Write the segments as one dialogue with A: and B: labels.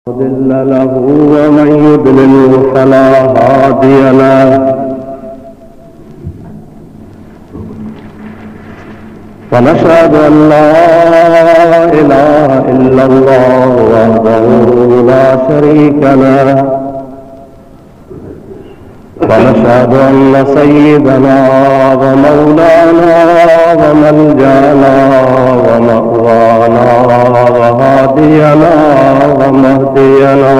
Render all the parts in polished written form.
A: مضل له ومن يضلل فلا هادي له ونشهد أن لا إله إلا الله وحده لا شريك له ونشهد أن سيدنا ومولانا وملجأنا ومأوانا وهادينا ومهدينا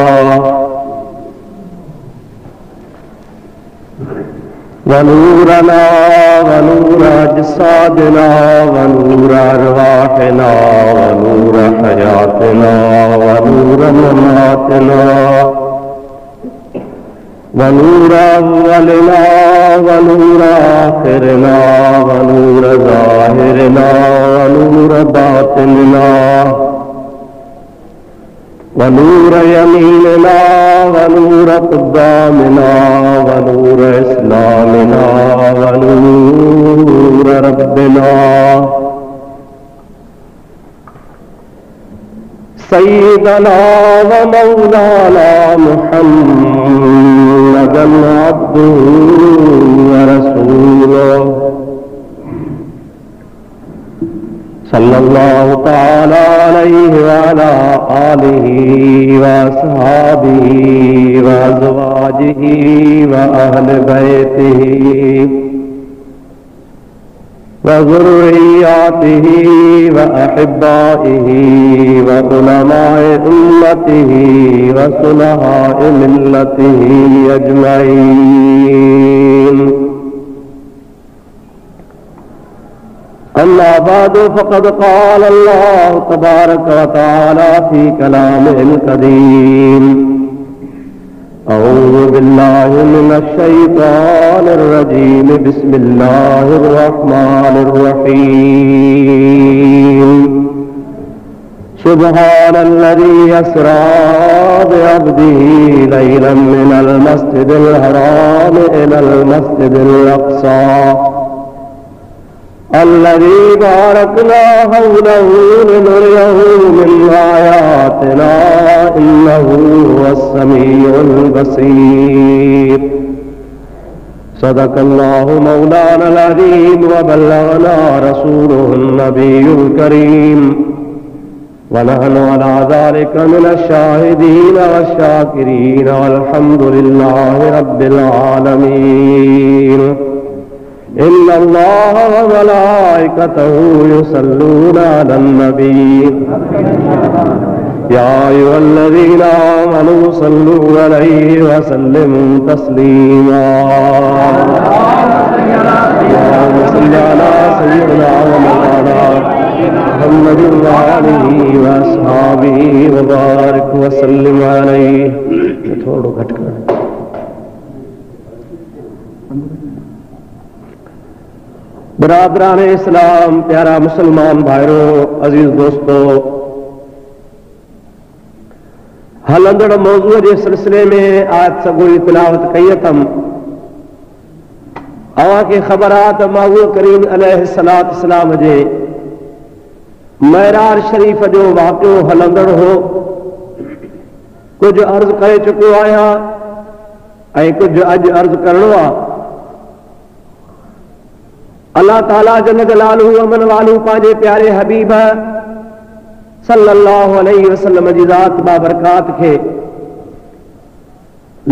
A: ونورنا ونور أجسادنا ونور أرواحنا ونور حياتنا ونور مماتنا ونور أولنا ونور آخرنا ونور ظاهرنا ونور باطننا ونور يميننا ونور قدامنا ونور إسلامنا ونور ربنا سيدنا ومولانا محمدا عبده ورسوله صلى الله تعالى عليه وعلى آله وأصحابه وأزواجه وأهل بيته وذرياته وأحبائه وعلماء أمته وصلحاء ملته أجمعين. أما بعد فقد قال الله تبارك وتعالى في كلامه القديم: أعوذ بالله من الشيطان الرجيم بسم الله الرحمن الرحيم. سبحان الذي يسرى بعبده ليلا من المسجد الحرام إلى المسجد الأقصى الذي باركنا حوله لنريه من آياتنا إنه هو السميع البصير. صدق الله مولانا العظيم وبلغنا رسوله النبي الكريم ونحن على ذلك من الشاهدين والشاكرين والحمد لله رب العالمين. إن الله وملائكته يصلون على النبي يا أيها الذين آمنوا صلوا عليه وسلموا تسليما. اللهم صل على سيدنا ومولانا محمد وآله وأصحابه وبارك وسلم عليه. थोड़ा घट कर बरादरान इस्लाम, प्यारा मुसलमान भाइयों, अजीज दोस्तों, हलंदड़ मौजूद के सिलसिले में आज सगोई तिलावत कई थम अवा के खबरात महबूब करीम अलैहिस्सलातु वस्सलाम जे मेराज शरीफ जो वाक़ियो हलंदड़ हो कुछ अर्ज करे चुको आया ऐं कुछ अज अर्ज करणो आ। अल्लाह ताला जल जलालहू अमन वालू पांजे प्यारे हबीब सल्लल्लाहु अलैहि वसल्लम जी ज़ात बाबरकात खे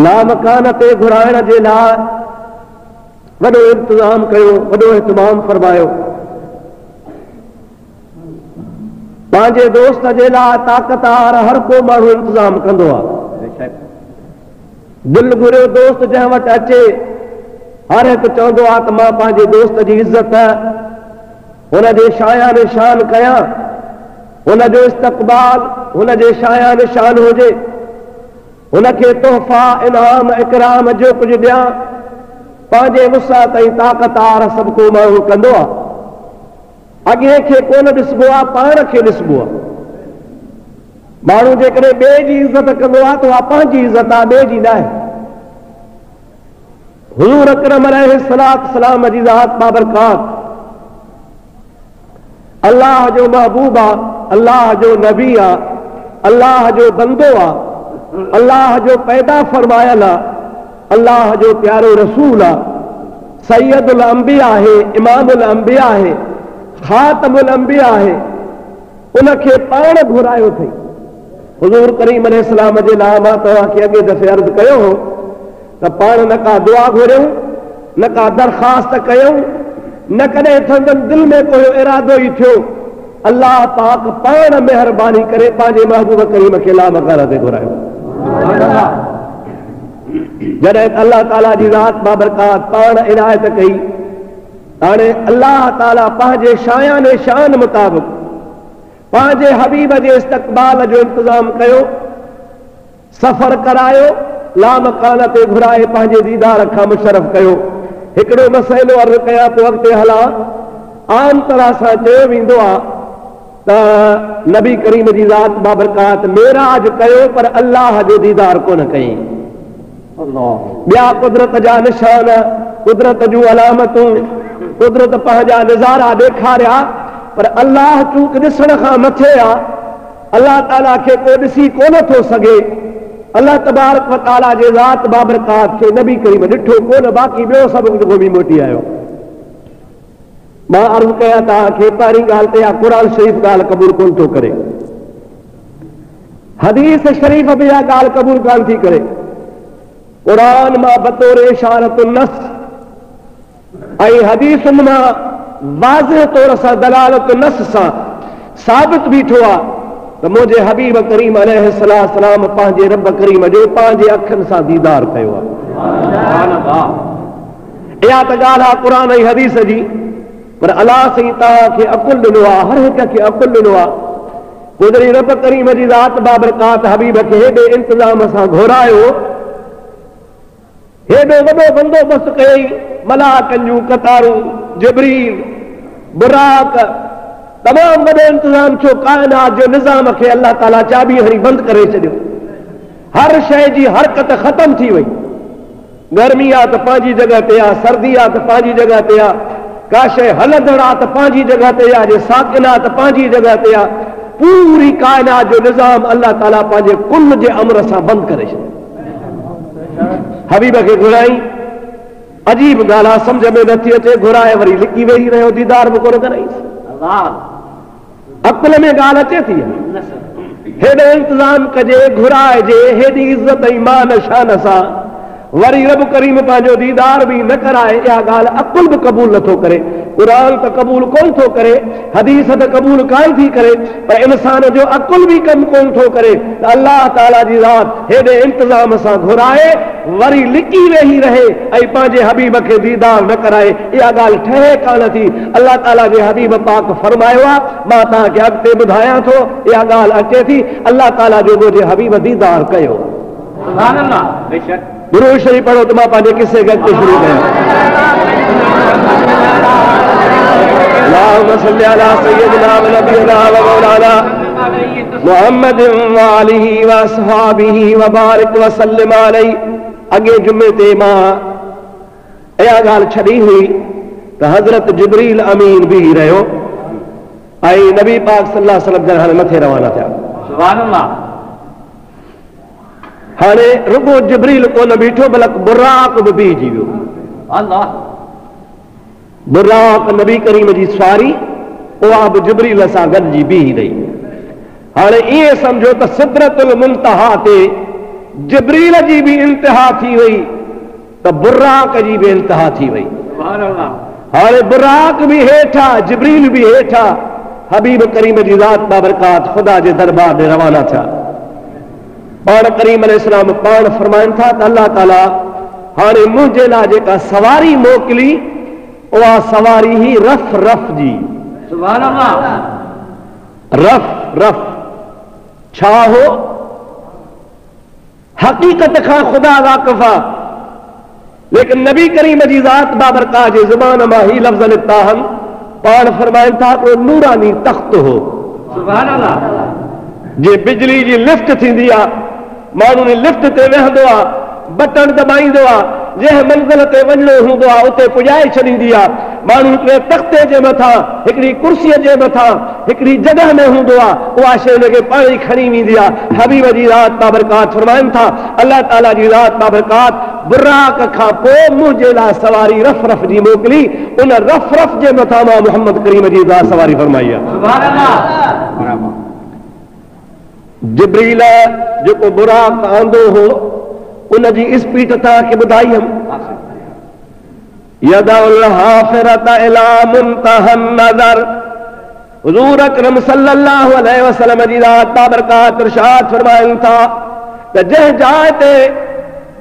A: लामकान ते घुराइण जे लाइ वॾो इंतज़ाम कयो, वॾो इहतमाम फरमायो। पंहिंजे दोस्त जे लाइ ताक़तवार हर को माण्हू इंतज़ाम कंदो आहे। दिल घुरियो दोस्त जंहिं वटि अचे हर एक चवंदो आहे त मां पंहिंजे दोस्त जी इज़त हुनजे शाया निशान कयां, हुनजो इस्तक़बाल हुनजे शाया निशान हुजे, हुनखे तोहफ़ा इनाम इकराम जो कुझु ॾियां। पंहिंजे वुसात ऐं ताक़तवार सभु को माण्हू कंदो आहे। अॻे खे कोन ॾिसबो आहे, पाण खे ॾिसबो आहे। माण्हू जेकॾहिं ॿिए जी इज़त कंदो आहे त उहा पंहिंजी इज़त आहे, ॿिए जी न आहे। हुज़ूर अकरम अलैहिस्सलातु वस्सलाम जी ज़ात बाबरकात अल्लाह जो महबूब आ, अल्लाह जो नबी आ, अल्लाह जो बंदो आ, अल्लाह जो पैदा फरमायल आ, अल्लाह जो प्यारो रसूल आ, सैयदुल अंबिया है, इमामुल अंबिया है, खातमुल अंबिया है, उनखे पाण घुरायो थई। हुजूर करीम अलैहिस्सलाम जे नाम तव्हांखे अॻे दफ़े अर्ज़ कयो हो त पाण न का दुआ घुरियूं, न का दरख़्वास्त कयूं, न कॾहिं संदन दिल में कोई इरादो ई थियो। अल्लाह पाक पाण मेहरबानी करे पंहिंजे महबूब करीम खे लामकान ते घुरायो। जॾहिं अल्लाह ताला जी ज़ात बाबरकात पाण इनायत कई, हाणे अल्लाह ताला पंहिंजे शायान शान मुताबिक़ पंहिंजे हबीब जे इस्तक़बाल जो इंतज़ाम कयो, सफ़र करायो, लामकान ते घुराए पंहिंजे दीदार खां मुशर्रफ कयो। हिकिड़ो मसइलो अर्ज़ कयां पोइ अॻिते हलां। आम तरह सां चयो वेंदो आहे त नबी करीम जी ज़ात बाबरकात मेराज कयो, पर अल्लाह जो दीदार कोन कई। ॿिया कुदरत जा निशान, कुदरत जूं अलामतूं, कुदरत पंहिंजा नज़ारा ॾेखारिया, पर अल्लाह चूक ॾिसण खां मथे आहे। अल्लाह ताला खे को ॾिसी कोन थो सघे। अल्लाह तबारक व तआला जे ज़ात बाबरकात खे नबी करीम ॾिठो कोन, बाक़ी ॿियो सभु कुझु घुमी मोटी आयो। मां अर्ज़ कयां तव्हांखे पहिरीं ॻाल्हि ते आहे, क़ुरान शरीफ़ ॻाल्हि क़बूल कोन थो करे, हदीस शरीफ़ बि इहा ॻाल्हि क़बूल कान थी करे। क़ुरान मां बतौर इशारत नस ऐं हदीसुनि मां वाज़िह तौर सां दलालत नस सां साबित बीठो आहे त मुंहिंजे हबीब करीम अलैहिस्सलाम पंहिंजे रब करीम जो पंहिंजे अखियुनि सां दीदार कयो आहे। इहा त ॻाल्हि आहे क़ुरान ऐं हदीस जी, पर अलाह साईं तव्हांखे अकुल ॾिनो आहे, हर हिक खे अकुल ॾिनो आहे। गुज़री रब करीम जी ज़ात बाबरकात हबीब खे हेॾे इंतज़ाम सां घुरायो, हेॾो वॾो बंदोबस्तु कयई, मलाकनि जूं कतारूं, जिब्रील, बुराक, तमामु वॾो इंतज़ाम छो। काइनात जो निज़ाम खे अल्लाह ताला चाबी हणी बंदि करे छॾियो। हर शइ जी हरकत ख़तम थी वई। गर्मी आहे त पंहिंजी जॻह ते आहे, सर्दी आहे त पंहिंजी जॻह ते आहे, का शइ हलंदड़ आहे त पंहिंजी जॻह ते आहे, जे साकिन आहे त पंहिंजी जॻह ते आहे। पूरी काइनात जो निज़ाम अल्लाह ताला पंहिंजे कुल जे अमर सां बंदि करे छॾियो। हबीब खे घुराई, अजीब ॻाल्हि आहे, सम्झ में नथी अचे। घुराए वरी लिकी वेही रहियो, दीदार बि कोन कराईंसि। अकुल में ॻाल्हि अचे थी? हेॾो इंतज़ाम कजे, घुराइजे, हेॾी इज़त ऐं मान शान सां, वरी रब करीम पंहिंजो दीदार बि न कराए, इहा ॻाल्हि अकुल बि क़बूल नथो करे। क़ुरान त क़बूल कोन थो करे, हदीस त क़बूल कान थी करे, पर इंसान जो अकुल बि कमु कोन थो करे त अल्लाह ताला जी ज़ात हेॾे इंतज़ाम सां घुराए, वरी लिकी वेही रहे ऐं पंहिंजे हबीब खे दीदार न कराए। इहा ॻाल्हि ठहे कान थी। अल्लाह ताला जे हबीब पाक फरमायो आहे, मां तव्हांखे अॻिते ॿुधायां थो, इहा ॻाल्हि अचे थी। अल्लाह ताला जो मुंहिंजे हबीब दीदार कयो। दुरूद शरीफ़ पढ़ो त मां पंहिंजे किसे खे अॻिते शुरू कयां। अल्लाहुम्मा सल्ली अला सय्यिदिना व नबियिना व मौलाना मुहम्मद व आलिहि व असहाबिहि व बारिक व सल्लिम अलैहि। अॻे जुमे ते मां इहा ॻाल्हि छॾी हुई त हज़रत जिब्रील अमीन बीही रहियो ऐं नबी पाक सल्लल्लाहु अलैहि वसल्लम हाणे मथे रवाना थिया। सुभान अल्लाह। हाणे रुगो जिब्रील कोन बीठो, बल्कि बुराक बि बीहजी वियो। अल्लाह। बुराक नबी करीम जी सवारी, उहा बि जिब्रील सां गॾिजी बीही रही। हाणे ईअं सम्झो त सिदरतुल मुंतहा ते जिब्रील जी बि इंतिहा थी वई, त बुराक जी बि इंतिहा थी वई। हाणे बुराक बि हेठा, जिब्रील बि हेठा, हबीब करीम जी ज़ात बाबरकात ख़ुदा जे दरबार में रवाना थिया। पाण करीम अलैहिस्सलाम पाण फरमाइनि था त अल्लाह ताला हाणे मुंहिंजे लाइ जेका सवारी मोकिली, उहा सवारी ही रफ रफ जी। सुभान अल्लाह। रफ रफ छा हो? हक़ीक़त खां ख़ुदा वाक़िफ़ आहे, लेकिन नबी करीम जी ज़ात बाबरकात जे ज़ुबान मां ही लफ़्ज़ निकिता आहिनि। पाण फरमाइनि था त नूरानी तख़्त हो। सुभान अल्लाह। जे बिजली जी लिफ्ट थींदी आहे, माण्हू लिफ्ट ते वेहंदो आहे, बटन दबाईंदो आहे, जंहिं मंज़िल ते वञणो हूंदो आहे उते पुॼाए छॾींदी आहे। माण्हू हिकिड़े तख़्ते जे मथां हिकिड़ी कुर्सीअ जे मथां हिकिड़ी जॻह में हूंदो आहे, उहा शइ हुनखे पाण ई खणी वेंदी आहे। हबीब जी रात बाबरकात फरमाइनि था, अल्लाह ताला जी रात बाबरकात बुराक खां पोइ मुंहिंजे लाइ सवारी रफ रफ जी मोकिली, उन रफ रफ जे मथां मां मोहम्मद करीम जी ज़ात सवारी फरमाई आहे। जिब्रील जेको बुराक आंदो हो उन जी स्पीड तव्हांखे ॿुधाई हुयमि। यदउल हाफ़िरत इला मुंतहन नज़र, हुज़ूर अकरम सल्लल्लाहु अलैहि वसल्लम जी रात बाबरकात इरशाद फरमाइनि था त जंहिं जाइ ते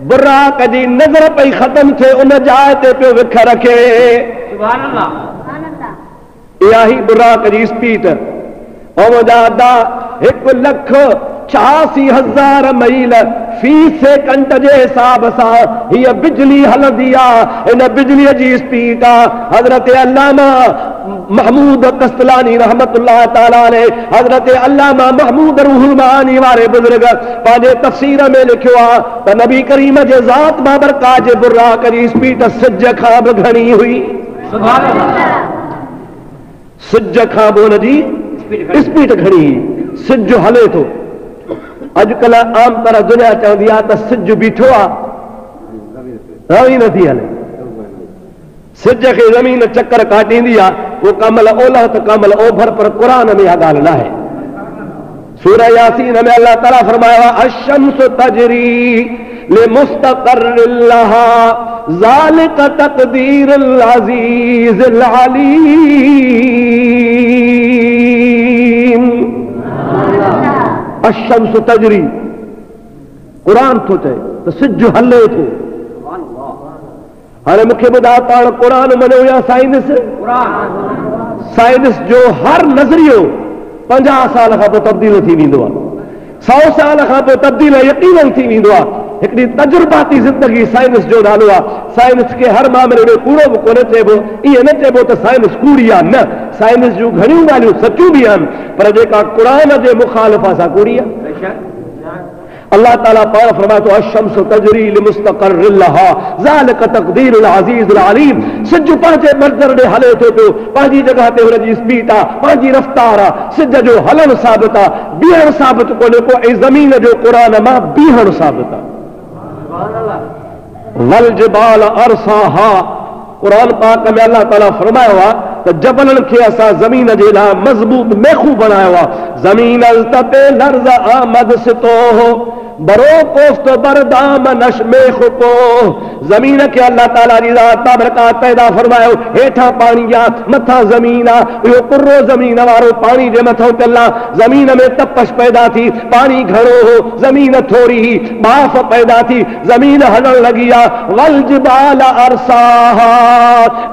A: बुराक जी नज़र पई ख़त्म थिए उन जाइ ते पियो विख रखे। सुभान अल्लाह। इहा ई बुराक जी स्पीड। ऐं मुंहिंजा अदा 1,86,000 मील फी सेकंड जे हिसाब सां हीअ बिजली हलंदी आहे। इन बिजलीअ जी स्पीड आहे। हज़रत अल्लामा महमूद कस्तलानी रहमतुल्लाह ताला अलैह, हज़रत अल्लामा महमूद रूहुल मानी वारे बुज़ुर्ग पंहिंजे तफ़सीर में लिखियो आहे त नबी करीम जे ज़ात बाबरकात जे बुराक जी स्पीड सिज खां बि घणी हुई। सुभान अल्लाह। सिज खां बि हुनजी स्पीड घणी। सिज हले थो। अॼुकल्ह आम तरह दुनिया चवंदी आहे त सिज बीठो आहे, रवी नथी हले। सिज खे ज़मीन चक्कर काटींदी आहे, उहो कमल ओलह त कमल ओभर, पर क़ुरान में इहा ॻाल्हि न आहे। सूरह यासीन में अल्लाह ताला फरमायो आहे अश-शम्सु तजरी लिमुस्तक़र्रिन लहा ज़ालिका तक़दीरुल अज़ीज़िल अलीम। अश-शम्सु तजरी, क़ुरान थो चए त सिज हले थो। हाणे मूंखे ॿुधायो पाण क़ुरान मञो या साइंस? साइंस जो हर नज़रियो 50 साल खां पोइ तब्दील थी वेंदो आहे, 100 साल खां पोइ तब्दील यकीनन थी वेंदो आहे। हिकिड़ी तजुर्बाती ज़िंदगी साइंस जो नालो आहे। साइंस खे हर मामले में कूड़ो बि कोन चइबो। ईअं न चइबो त साइंस कूड़ी आहे, न, साइंस जूं घणियूं ॻाल्हियूं सचूं बि आहिनि, पर जेका क़ुरान जे मुखालिफ़ सां कूड़ी आहे। अल्लाह ताला पाण फरमाए थो अश-शम्सु तजरी लिमुस्तक़र्रिन लहा ज़ालिका तक़दीरुल अज़ीज़िल अलीम। सिज पंहिंजे मंज़र ॾे हले थो पियो, पंहिंजी जॻह ते हुनजी स्पीड आहे, पंहिंजी रफ़्तार आहे। सिज जो हलणु साबित आहे, बीहणु साबित कोन्हे को, ऐं ज़मीन जो क़ुरान मां बीहणु साबित आहे। वल जिबाल अरसाहा, क़ुरान पाक में अल्लाह ताला फरमायो आहे त जबलनि खे असां ज़मीन जे लाइ मज़बूत मेखू बनायो आहे। ज़मीन अज़्तते लर्ज़ आमद सितो बरो कोफ्त बरदाम नशमेख को। ज़मीन खे अल्लाह ताला जी ज़ात बाबरकात पैदा फरमायो। हेठां पाणी आहे, मथां ज़मीन आहे। इहो कुर्रो ज़मीन वारो पाणी जे मथां पियल आहे। ज़मीन में तपश पैदा थी, पाणी घणो हो, ज़मीन थोरी ही, बाफ़ पैदा थी, ज़मीन हलण लॻी आहे। वल जिबाल अरसाहा,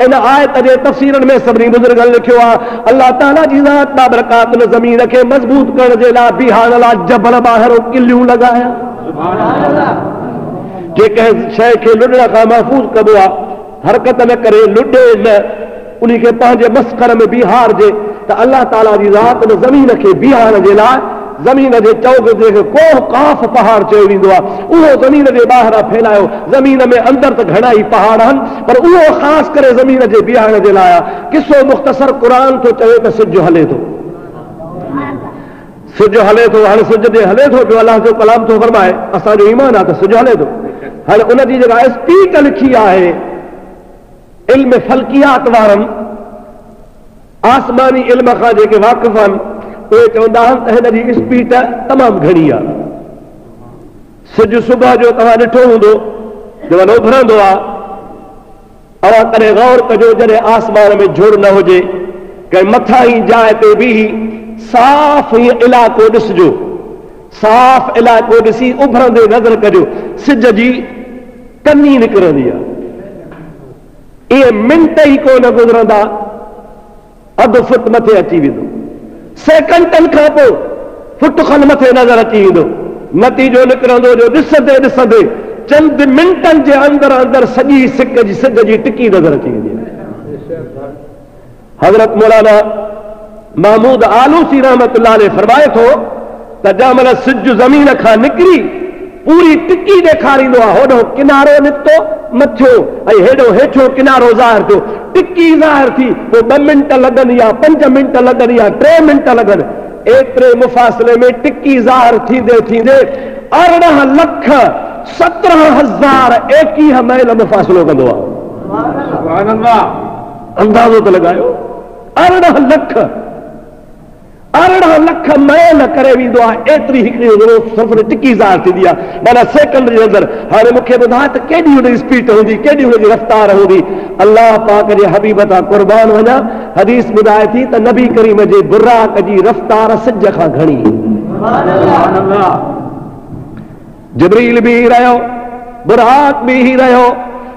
A: इन आयत जे तफ़सीरनि में सभिनी बुज़ुर्गनि लिखियो आहे अल्लाह ताला जी ज़ात बाबरकात न ज़मीन खे मज़बूत करण जे लाइ बिहारण लाइ जबल ॿाहिरो किलियूं लॻाया। जे कंहिं शइ खे लुॾण खां महफ़ूज़ कबो आहे, हरकत न करे, लुॾे न, उन खे पंहिंजे मस्कर में बीहारजे, त अल्लाह ताला जी ज़ात न ज़मीन खे बीहारण जे लाइ ज़मीन जे चौगदे खे कोह काफ़ पहाड़ चयो वेंदो आहे, उहो ज़मीन जे ॿाहिरां फैलायो। ज़मीन में अंदरि त घणा ई पहाड़ आहिनि, पर उहो ख़ासि करे ज़मीन जे बीहारण जे लाइ आहे। किसो मुख़्तसर क़ुरान थो चवे त सिज हले थो, सिज हले थो। हाणे सिज ते हले थो पियो, अलाह जो कलाम थो फरमाए, असांजो ईमान आहे त सिज हले थो। हाणे उन जी जॻह स्पीड लिखी आहे। इल्म फल्कियात वारनि, आसमानी इल्म खां जेके वाक़िफ़ आहिनि, उहे चवंदा आहिनि त हिन जी स्पीड तमामु घणी आहे। सिज सुबुह जो तव्हां ॾिठो हूंदो जॾहिं उभरंदो आहे, तव्हां कॾहिं गौर कजो जॾहिं आसमान में झुड़ न हुजे, कंहिं मथां ई जाइ ते बीही साफ़ इलाइक़ो ॾिसजो, साफ़ इलाइक़ो ॾिसी उभरंदे नज़र कजो, सिज जी कनी निकिरंदी आहे। इहे मिंट ई कोन गुज़रंदा, अधु फुट मथे अची वेंदो। सेकंडनि खां पोइ फुट खनि मथे नज़र अची वेंदो। नतीजो निकिरंदो जो ॾिसंदे ॾिसंदे चंद मिंटनि जे अंदरि अंदरि सॼी सिज जी टिकी नज़र अची वेंदी आहे। हज़रत मौलाना महमूद आलूसी रहमतुल्लाह अलैह फरमाए थो त जंहिं महिल सिज ज़मीन खां निकिरी पूरी टिकी ॾेखारींदो आहे। होॾो किनारो निकितो मथियो ऐं हेॾो हेठो किनारो ज़ाहिर थियो, टिकी ज़ाहिर थी, पोइ 2 मिंट लॻनि या 5 मिंट लॻनि या 3 मिंट लॻनि, एतिरे मुफ़ासिले में टिकी ज़ाहिर थींदे थींदे 18,17,021 मैल मुफ़ासिलो कंदो आहे। अंदाज़ो त लॻायो, 18 लख मैल करे वेंदो आहे। एतिरी हिकिड़ी सिर्फ़ु टिकी ज़ाहिर थींदी आहे, माना सेकंड जे अंदरि। हाणे मूंखे ॿुधाए त केॾी हुनजी स्पीड हूंदी, केॾी हुनजी रफ़्तार हूंदी। अल्लाह पाक जे हबीब तां क़ुर्बान वञा, हदीस ॿुधाए थी त नबी करीम जे बुराक जी रफ़्तार सिज खां घणी। जिब्रील भी रहियो, बुराक भी ही रहियो।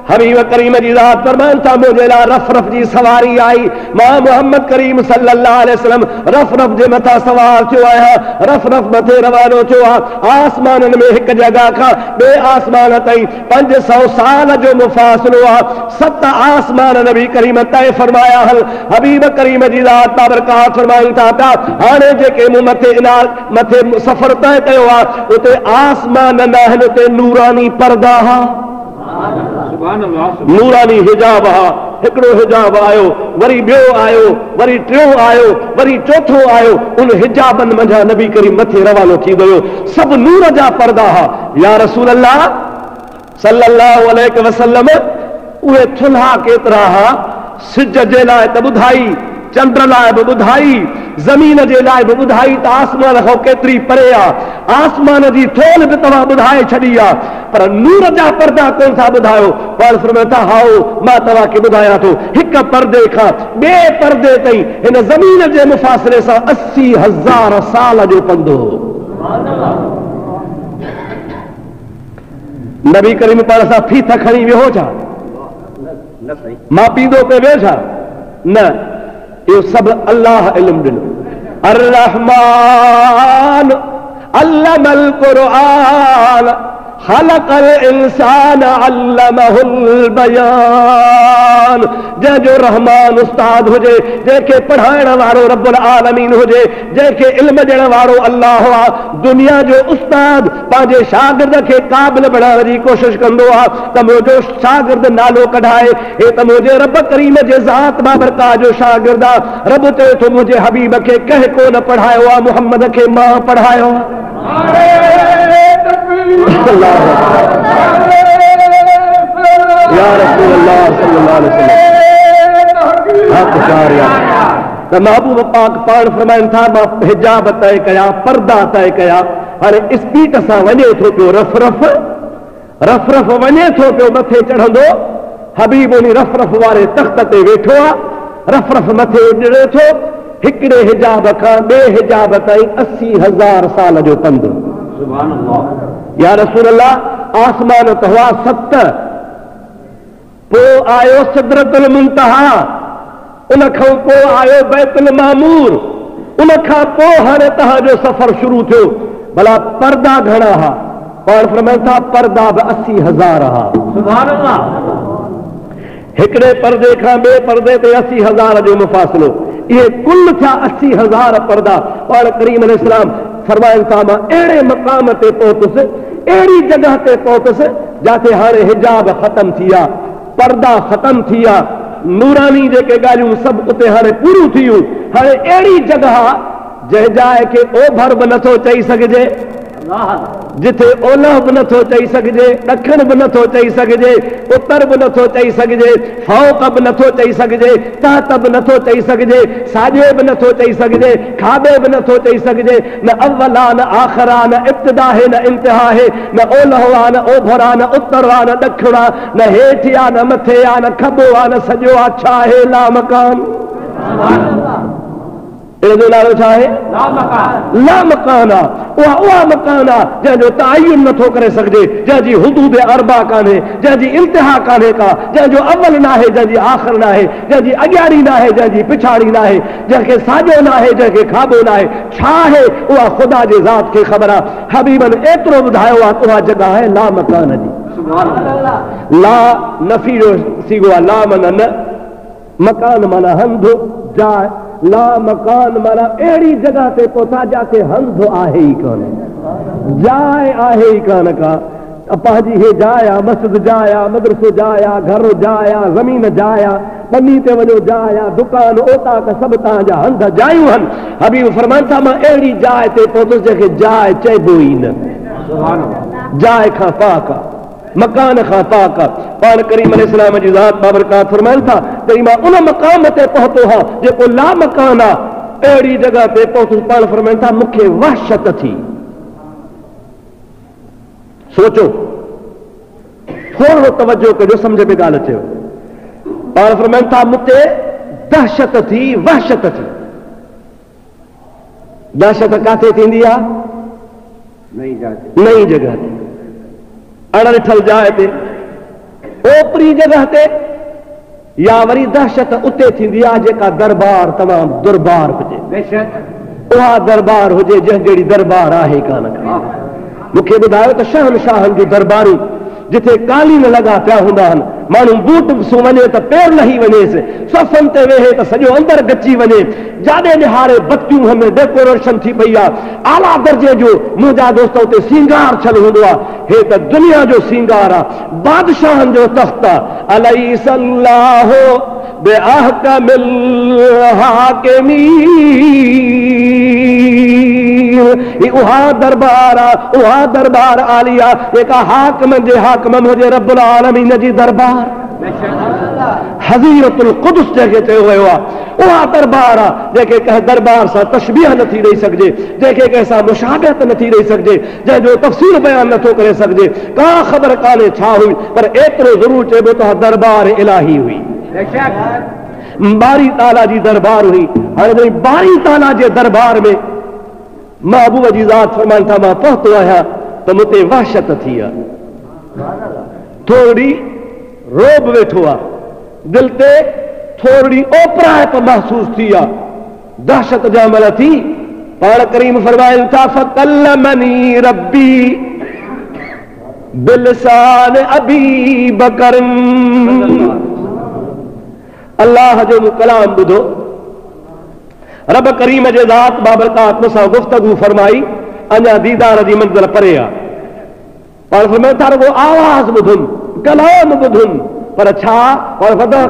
A: हबीब करीम जी ज़ात फरमाइनि था मुंहिंजे लाइ रफ़ रफ़ जी सवारी आई, मां मोहम्मद करीम सल्लल्लाहु अलैहि वसल्लम रफ़ रफ़ जे मथां सवार थियो आहियां, रफ़ रफ़ मथे रवानो थियो आहे। आसमाननि में हिकु जॻह खां ॿिए आसमान ताईं 500 साल जो मुफ़ासिलो आहे। 7 आसमान नबी करीम तय फरमाया हल। हबीब करीम जी ज़ात बाबरकात फरमाइनि था पिया, हाणे जेके मूं मथे सफ़र तय कयो आहे, उते आसमान न आहिनि, उते नूरानी पर्दा हा, नूरानी हिजाब हा। हिकिड़ो हिजाब आयो, वरी ॿियो आयो, वरी टियों आयो, वरी चौथो आयो। उन हिजाबनि मंझां नबी करीम मथे रवानो थी वियो, सभु नूर जा पर्दा हा। या रसूल अल्लाह सल्लल्लाहु अलैहि वसल्लम, उहे थुल्हा केतिरा हा? सिज जे लाइ त ॿुधाई, चंड लाइ बि ॿुधाई, ज़मीन जे लाइ बि ॿुधाई त आसमान खां केतिरी परे आहे। आसमान जी थोल बि तव्हां ॿुधाए छॾी आहे, पर नूर जा पर्दा कोन था ॿुधायो। पाण फरमायो था, हाओ मां तव्हांखे ॿुधायां थो, हिकु पर्दे खां ॿिए पर्दे ताईं हिन ज़मीन जे मुफ़ासिले सां 80,000 साल जो पंधु। नबी करीम पाण सां फीथ खणी वियो छा? मां पींदो पे वियो छा? न, इहो सभु अल्लाह इल्म ॾिनो। अर्रहमान अल्लमल क़ुरआन ख़लक़ल इंसान अल्लमहुल बयान। जंहिंजो रहमान उस्ताद हुजे, जंहिंखे पढ़ाइण वारो रब्बुल आलमीन हुजे, जंहिंखे इल्म ॾियण वारो अल्लाह आहे, दुनिया जो उस्ताद पंहिंजे शागिर्द खे क़ाबिल बणाइण जी कोशिशि कंदो आहे त मुंहिंजो शागिर्द नालो कढाए, हे त मुंहिंजे रब करीम जे ज़ात बाबरकात जो शागिर्द आहे। रब चए थो मुंहिंजे हबीब खे कंहिं कोन पढ़ायो आहे, मुहम्मद खे मां पढ़ायो आहे। या रसूल अल्लाह सल्लल्लाहु अलैहि वसल्लम, त महबूब पाक पाण फरमाइनि था, मां हिजाब तय कया, पर्दा तय कया। हाणे स्पीड सां वञे थो पियो, रफ़ रफ़ वञे थो पियो, मथे चढ़ंदो। हबीब उन रफ़ रफ़ वारे तख़्त ते वेठो आहे, रफ़ रफ़ मथे ॾिड़े थो। हिकिड़े हिजाब खां ॿिए हिजाब ताईं 80,000 साल जो पंधु। या रसूल अल्लाह, आसमान त हुआ 7, पोइ आयो सिदरतुल मुंतहा, उन खां पोइ आयो बैतुल मामूर, उन खां पोइ हाणे तव्हांजो सफ़र शुरू थियो। भला पर्दा घणा हा? पाण फरमाइनि था पर्दा बि 80,000 हा। सुभान अल्लाह। हिकिड़े पर्दे खां ॿिए पर्दे ते 80,000 जो मुफ़ासिलो, इहे कुल थिया 80,000 पर्दा। पाण करीम अलैहिस्सलाम फरमाइनि था, मां अहिड़े मक़ाम ते पहुतुसि, अहिड़ी जॻह ते पहुतुसि जिते हाणे हिजाब ख़तम थी विया, पर्दा ख़तम थी विया, नूरानी जेके ॻाल्हियूं सभु उते हाणे पूरियूं थी वियूं। हाणे अहिड़ी जॻह जंहिं जाइ खे ओभर बि नथो चई सघिजे, जिथे ओलह बि नथो चई सघिजे, ॾखिण बि नथो चई सघिजे, उत्तर बि नथो चई सघिजे, फ़ौक़ बि नथो चई सघिजे, तहत बि नथो चई सघिजे, साॼे बि नथो चई सघिजे, खाॿे बि नथो चई सघिजे। न अव्वल आहे, न आख़िर आहे, न इब्तिदा आहे, न इंतिहा आहे, न ओलह आहे, न ओभर आहे, न उत्तर आहे, न ॾखिण आहे, न हेठि आहे, न मथे आहे, न खॿो आहे, न सॼो आहे। छा आहे? ला मकान। जो नालो छा आहे? ला मकान आहे। उहा मकान आहे जंहिंजो तयन नथो करे सघिजे, जंहिंजी हुदूद अरबा कान्हे, जंहिंजी इंतिहा कान्हे का, जंहिंजो अव्वल न आहे, जंहिंजी आख़िर न आहे, जंहिंजी अॻियाड़ी न आहे, जंहिंजी पिछाड़ी न आहे, जंहिंखे साॼो न आहे, जंहिंखे खाॿो न आहे। छा आहे? उहा ख़ुदा जे ज़ात खे ख़बर आहे। हबीबनि एतिरो ॿुधायो आहे, उहा जॻह आहे ला मकान जी। ला नफ़ी जो सीगो आहे, ला माना न, मकान माना हंधु, जाइ। ला मकान माना अहिड़ी जगह ते पहुता जाके हंध आहे ही कान, जाए आहे ही कान का। पंहिंजी हे जाइ आहे, मस्जिद जाइ आहे, मदरसो जाइ आहे, घर जाइ आहे, ज़मीन जाइ आहे, पनी ते वञो जाइ आहे, दुकान ओताक सभु तव्हांजा हंध जायूं आहिनि। हबीब फरमाइनि था मां अहिड़ी जाइ ते पहुतुसि जंहिंखे जाइ चइबो ई न, जाइ खां पाक आहे, मकान खां पाक आहे। पाण करीम अलैहिस्सलाम जी ज़ात बाबरकात फरमाइनि था त मां उन मक़ाम ते पहुतो हा जेको ला मकान आहे, अहिड़ी जॻह ते पहुतुसि। पाण फरमाइनि था मूंखे वहशत थी। सोचो, थोरो तवजो कजो, समझ में ॻाल्हि अचेव। पाण फरमाइनि था मूंखे दहशत थी, वहशत थी। दहशत किथे थींदी आहे? नई जगह ते, अणिठल जाइ ते, ओपरी जगह ते, या वरी दहशत उते थींदी आहे जेका दरबार तमामु दुरबार हुजे, उहा दरबार हुजे जंहिं जहिड़ी दरबार आहे कान का। मूंखे ॿुधायो त शहनशाहनि जूं दरबारूं जिथे कालीन लॻा पिया हूंदा आहिनि, माण्हू बूट सो वञे त पेर लही वञेसि, सफ़नि ते वेहे त सॼो अंदरि गची वञे, जाॾे निहारे बत्तियूं हमें डेकोरेशन थी पई आहे, आला दर्जे जो। मुंहिंजा दोस्त उते सींगार छल हूंदो आहे, हे त दुनिया जो सींगार आहे, बादशाहनि जो तख़्त आहे। अलैहिस्सलाहु बिअहकमिल हाकिमीन, उहा दरबार आहे, उहा दरबार आलिया जेका हाकिमनि जे हाकिमनि हुजे, रब्बुल आलमीन जी दरबार, हज़ीरतुल क़ुद्स जंहिंखे चयो वियो आहे, उहा दरबार आहे जंहिंखे कंहिं दरबार सां तशबीह नथी ॾेई सघिजे, जंहिंखे कंहिं सां मुशाबहत नथी ॾेई सघिजे, जंहिंजो तफ़सील बयान नथो करे सघिजे। का ख़बर कान्हे छा हुई, पर एतिरो ज़रूर चइबो त दरबार इलाही हुई, बारी ताला जी दरबार हुई। हाणे बारी ताला जे दरबार में महबूब जी ज़ात फरमाइनि था मां पहुतो आहियां त मूंखे वहशत थी आहे, थोरी रोब वेठो आहे, दिल ते थोरी ओपराहट महसूस थी आहे, दहशत जामल थी। पाण करीम फरमाइनि था फ़कल्लमनी रब्बी बिलिसान अबी बकर, अल्लाह जो कलाम ॿुधो, रब करीम जे ज़ात बाबरकात मूंसां गुफ़्तगू फरमाई, अञा दीदार जी मंज़िल परे आहे। पाण फरमाइनि था रुगो आवाज़ ॿुधुनि, कलाम ॿुधुनि, पर छा?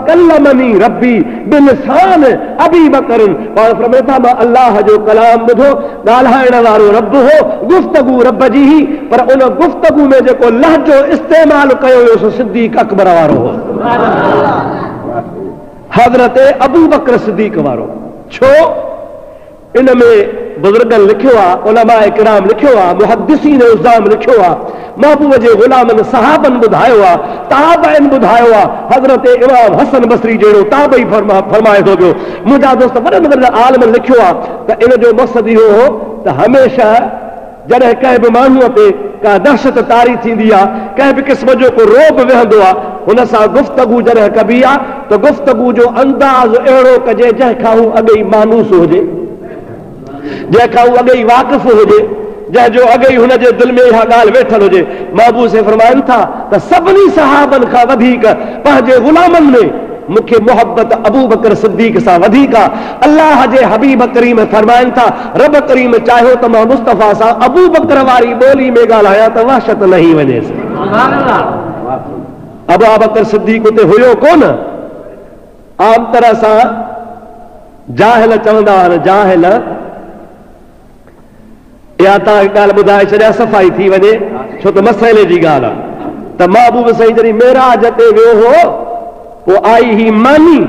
A: कल्लमनी रब्बी बिलिसान अबी बकर। पाण फरमाइनि था मां अल्लाह जो कलाम ॿुधो, ॻाल्हाइण वारो रब हो, गुफ़्तगू रब जी ही, पर उन गुफ़्तगू में जेको लहजो इस्तेमाल कयो वियो सो सिद्दीक़ अकबर वारो हो, हज़रत अबू बकर सिद्दीक़ वारो। छो? इन में बुजुर्गनि लिखियो आहे, उलमाए किराम लिखियो आहे, मुहद्दिसीन उज़्ज़ाम लिखियो आहे, महबूब जे ग़ुलामनि सहाबनि ॿुधायो आहे, ताबईन ॿुधायो आहे, हज़रत इमाम हसन बसरी जहिड़ो ताबई फरमाए थो पियो। मुंहिंजा दोस्त वॾनि वॾनि आलिमनि लिखियो आहे त इन जो मक़सदु इहो हो त हमेशह जॾहिं कंहिं बि माण्हूअ ते का दहशत तारी थींदी आहे, कंहिं बि क़िस्म जो को रोब वेहंदो आहे, हुन सां गुफ़्तगू जॾहिं कबी आहे त गुफ़्तगू जो अंदाज़ अहिड़ो कजे जंहिंखां हू अॻे ई मानूस हुजे, जंहिंखां हू अॻे ई वाक़िफ़ हुजे, जंहिंजो अॻे ई हुनजे दिलि में इहा ॻाल्हि वेठल हुजे। महबूब से फरमाइनि था त सभिनी सहाबनि खां वधीक पंहिंजे ग़ुलामनि में मूंखे मोहब्बत अबू बकर सिद्दीक़ सां वधीक आहे। अल्लाह जे हबीब करीम फरमाइनि था रब करीम चाहियो त मां मुस्तफ़ा सां अबू बकर वारी ॿोली में ॻाल्हायां त वहशत लही वञेसि। अबू बकर सिद्दीक़ उते हुयो कोन, आम तरह सां जाहिल चवंदा आहिनि, जाहिल या तव्हांखे ॻाल्हि ॿुधाए छॾिया सफ़ाई थी वञे, छो त मसइले जी ॻाल्हि आहे त महबूब साईं जॾहिं मेराज ते वियो हो, पोइ आई ही मानी,